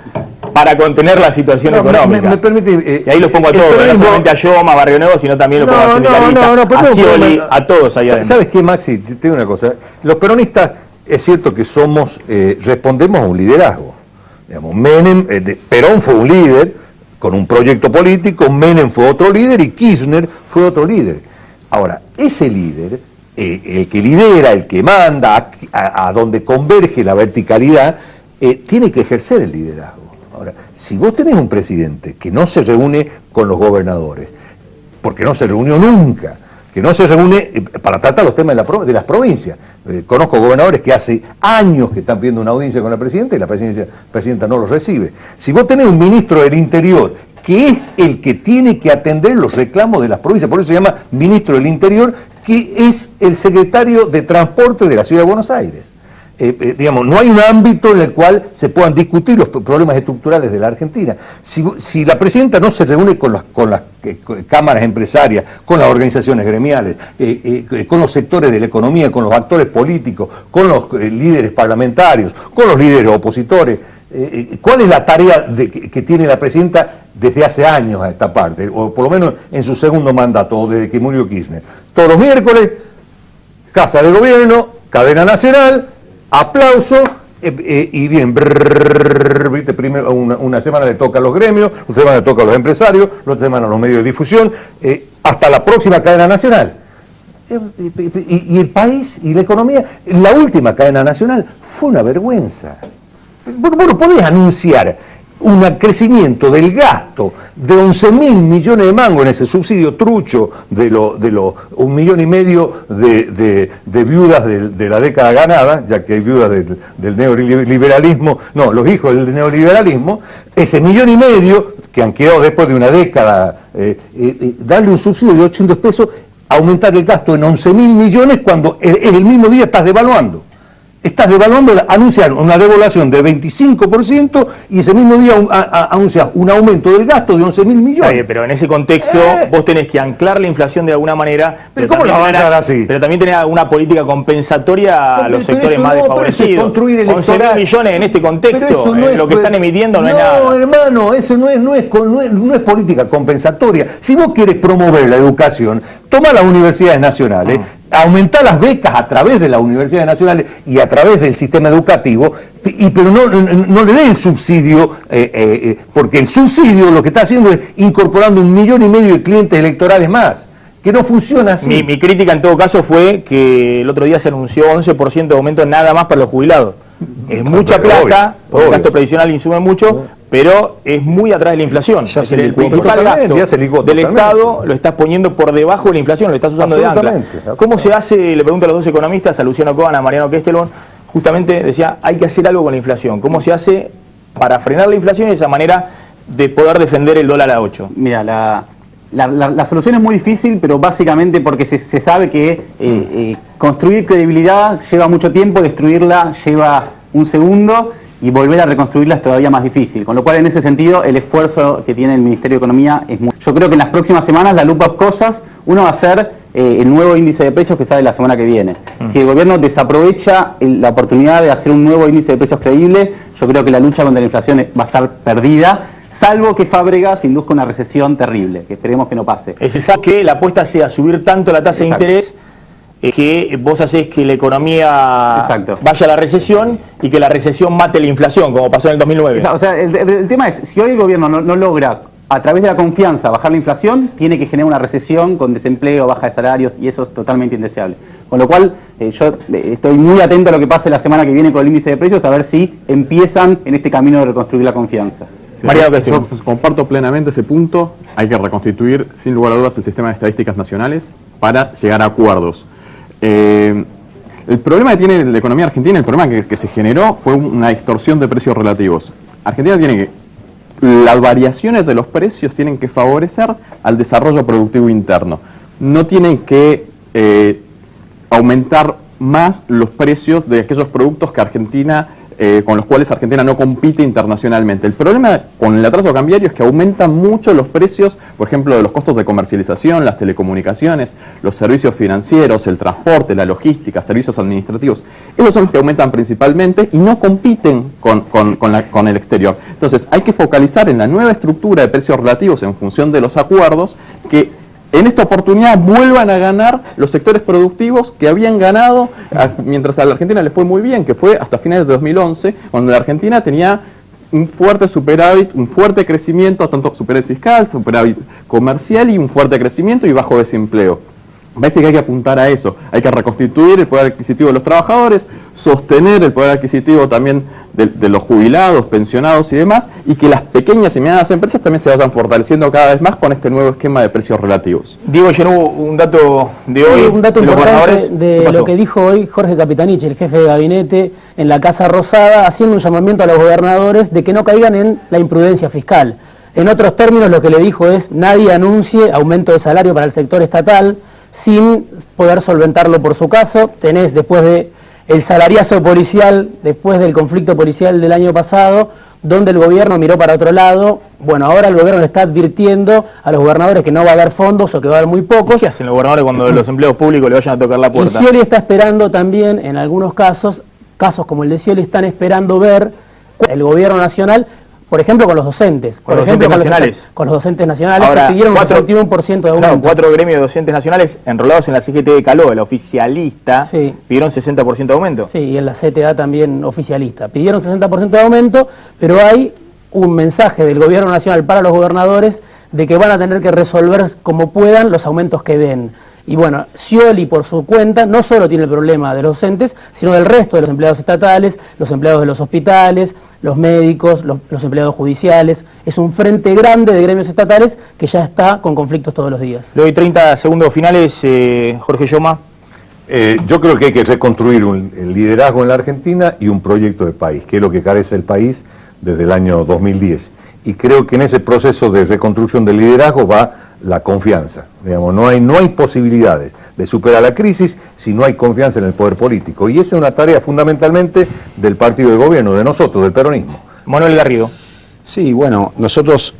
para contener la situación económica? Me permite, y ahí los pongo a todos, no solamente a Yoma, a Barrio Nuevo, sino también lo pongo a Sindicalista, a Scioli, a todos allá adentro. ¿Sabes qué, Maxi? Te digo una cosa. Los peronistas, es cierto que respondemos a un liderazgo. Digamos, Perón fue un líder con un proyecto político, Menem fue otro líder y Kirchner fue otro líder. Ahora, ese líder, el que lidera, el que manda, a donde converge la verticalidad, tiene que ejercer el liderazgo. Ahora, si vos tenés un presidente que no se reúne con los gobernadores, porque no se reunió nunca, que no se reúne para tratar los temas de las provincias. Conozco gobernadores que hace años que están pidiendo una audiencia con la presidenta y la presidenta no los recibe. Si vos tenés un ministro del Interior que es el que tiene que atender los reclamos de las provincias, por eso se llama ministro del Interior, que es el secretario de Transporte de la Ciudad de Buenos Aires. No hay un ámbito en el cual se puedan discutir los problemas estructurales de la Argentina. Si la presidenta no se reúne con las cámaras empresarias, con las organizaciones gremiales, con los sectores de la economía, con los actores políticos, con los líderes parlamentarios, con los líderes opositores, ¿cuál es la tarea que tiene la presidenta desde hace años a esta parte, o por lo menos en su segundo mandato, o desde que murió Kirchner? Todos los miércoles, Casa de Gobierno, Cadena Nacional, aplauso, y bien, ¿viste? Primero, una semana le toca a los gremios, otra semana le toca a los empresarios, otra semana a los medios de difusión, hasta la próxima cadena nacional. Y el país y la economía, la última cadena nacional fue una vergüenza. Bueno, podés anunciar un crecimiento del gasto de 11.000 millones de mangos en ese subsidio trucho de 1,5 millones de viudas de la década ganada, ya que hay viudas del neoliberalismo, no, los hijos del neoliberalismo, ese 1,5 millones que han quedado después de una década, darle un subsidio de 800 pesos, aumentar el gasto en 11.000 millones cuando el mismo día estás devaluando. Estás devaluando, anunciar una devaluación de 25% y ese mismo día anuncias un aumento del gasto de 11.000 millones. Pero en ese contexto vos tenés que anclar la inflación de alguna manera, pero ¿cómo la van a anclar así? Pero también tener una política compensatoria a los sectores más desfavorecidos. 11.000 millones en este contexto, lo que están emitiendo no es nada. No, hermano, eso no es política compensatoria. Si vos quieres promover la educación, toma las universidades nacionales, aumentar las becas a través de las universidades nacionales y a través del sistema educativo, pero no le den subsidio, porque el subsidio lo que está haciendo es incorporando 1,5 millones de clientes electorales más, que no funciona así. Mi crítica en todo caso fue que el otro día se anunció 11% de aumento nada más para los jubilados. Es mucha plata, porque el gasto previsional insume mucho, pero es muy atrás de la inflación. Ya Es decir, el principal gasto del Estado lo estás poniendo por debajo de la inflación, lo estás usando de ancla. ¿Cómo se hace? Le pregunto a los dos economistas, a Luciano Coban, a Mariano Kestelon, justamente decía, hay que hacer algo con la inflación. ¿Cómo se hace para frenar la inflación y de esa manera de poder defender el dólar a 8? Mira, la solución es muy difícil, pero básicamente porque se sabe que construir credibilidad lleva mucho tiempo, destruirla lleva un segundo y volver a reconstruirla es todavía más difícil. Con lo cual, en ese sentido, el esfuerzo que tiene el Ministerio de Economía es muy... Yo creo que en las próximas semanas la lupa de cosas, uno va a ser el nuevo índice de precios que sale la semana que viene. Si el gobierno desaprovecha la oportunidad de hacer un nuevo índice de precios creíble, yo creo que la lucha contra la inflación va a estar perdida, salvo que Fábregas induzca una recesión terrible, que esperemos que no pase. Es que la apuesta sea subir tanto la tasa de interés que vos hacés que la economía vaya a la recesión y que la recesión mate la inflación, como pasó en el 2009. O sea, el tema es, si hoy el gobierno no logra, a través de la confianza, bajar la inflación, tiene que generar una recesión con desempleo, baja de salarios, y eso es totalmente indeseable. Con lo cual, yo estoy muy atento a lo que pase la semana que viene con el índice de precios, a ver si empiezan en este camino de reconstruir la confianza. Sí, yo comparto plenamente ese punto. Hay que reconstituir, sin lugar a dudas, el sistema de estadísticas nacionales para llegar a acuerdos. El problema que tiene la economía argentina, el problema que se generó fue una distorsión de precios relativos. Argentina tiene que... Las variaciones de los precios tienen que favorecer al desarrollo productivo interno. No tienen que aumentar más los precios de aquellos productos que Argentina... con los cuales Argentina no compite internacionalmente. El problema con el atraso cambiario es que aumentan mucho los precios, por ejemplo, de los costos de comercialización, las telecomunicaciones, los servicios financieros, el transporte, la logística, servicios administrativos. Esos son los que aumentan principalmente y no compiten con el exterior. Entonces, hay que focalizar en la nueva estructura de precios relativos en función de los acuerdos que en esta oportunidad vuelvan a ganar los sectores productivos que habían ganado mientras a la Argentina le fue muy bien, que fue hasta finales de 2011, cuando la Argentina tenía un fuerte superávit, un fuerte crecimiento, tanto superávit fiscal, superávit comercial y un fuerte crecimiento y bajo desempleo. Parece que hay que apuntar a eso, hay que reconstituir el poder adquisitivo de los trabajadores, sostener el poder adquisitivo también de los jubilados, pensionados y demás, y que las pequeñas y medianas empresas también se vayan fortaleciendo cada vez más con este nuevo esquema de precios relativos. Diego, llenó un dato de hoy. Un dato importante de lo que dijo hoy Jorge Capitanich, el jefe de gabinete en la Casa Rosada, haciendo un llamamiento a los gobernadores de que no caigan en la imprudencia fiscal. En otros términos, lo que le dijo es: nadie anuncie aumento de salario para el sector estatal sin poder solventarlo por su caso. Tenés, después de el salariazo policial, después del conflicto policial del año pasado, donde el gobierno miró para otro lado. Bueno, ahora el gobierno le está advirtiendo a los gobernadores que no va a dar fondos o que va a dar muy pocos. ¿Qué hacen los gobernadores cuando los empleados públicos le vayan a tocar la puerta? Y Scioli está esperando también, en algunos casos como el de Scioli, están esperando ver el gobierno nacional, por ejemplo, con los docentes. Con los docentes nacionales. Con los docentes nacionales, ahora, que pidieron un 61% de aumento. Claro, 4 gremios de docentes nacionales enrolados en la CGT de Caló, la oficialista, pidieron 60% de aumento. Sí, y en la CTA también oficialista. Pidieron 60% de aumento, pero hay un mensaje del gobierno nacional para los gobernadores de que van a tener que resolver como puedan los aumentos que den. Y bueno, Scioli por su cuenta no solo tiene el problema de los docentes, sino del resto de los empleados estatales, los empleados de los hospitales, los médicos, los empleados judiciales. Es un frente grande de gremios estatales que ya está con conflictos todos los días. Le doy 30 segundos finales, Jorge Yoma. Yo creo que hay que reconstruir el liderazgo en la Argentina y un proyecto de país, que es lo que carece el país desde el año 2010. Y creo que en ese proceso de reconstrucción del liderazgo va la confianza. Digamos, no hay posibilidades de superar la crisis si no hay confianza en el poder político. Y esa es una tarea fundamentalmente del partido de gobierno, de nosotros, del peronismo. Manuel Garrido. Sí, bueno, nosotros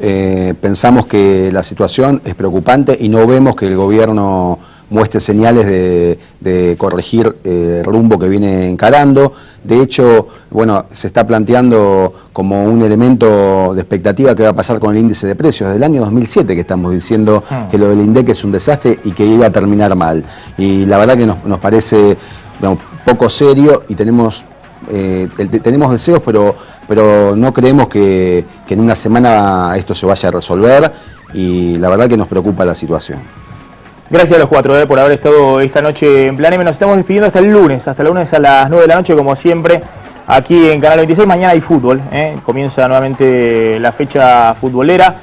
pensamos que la situación es preocupante y no vemos que el gobierno muestre señales de corregir el rumbo que viene encarando. De hecho, bueno, se está planteando como un elemento de expectativa qué va a pasar con el índice de precios. Desde el año 2007 que estamos diciendo que lo del INDEC es un desastre y que iba a terminar mal. Y la verdad que nos parece poco serio y tenemos deseos, pero no creemos que en una semana esto se vaya a resolver y la verdad que nos preocupa la situación. Gracias a los cuatro por haber estado esta noche en Plan M. Nos estamos despidiendo hasta el lunes a las 9 de la noche, como siempre, aquí en Canal 26. Mañana hay fútbol, comienza nuevamente la fecha futbolera.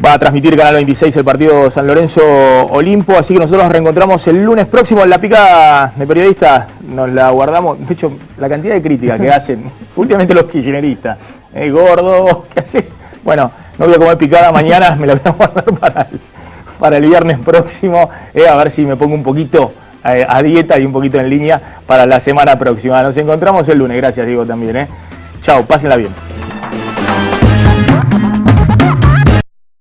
Va a transmitir Canal 26 el partido San Lorenzo-Olimpo, así que nosotros nos reencontramos el lunes próximo. En la picada de periodistas nos la guardamos. De hecho, la cantidad de críticas que hacen últimamente los kirchneristas. Gordo, ¿qué hace? Bueno, no voy a comer picada mañana, me la voy a guardar para el viernes próximo, a ver si me pongo un poquito a dieta y un poquito en línea para la semana próxima. Nos encontramos el lunes, gracias Diego también. Chao, pásenla bien.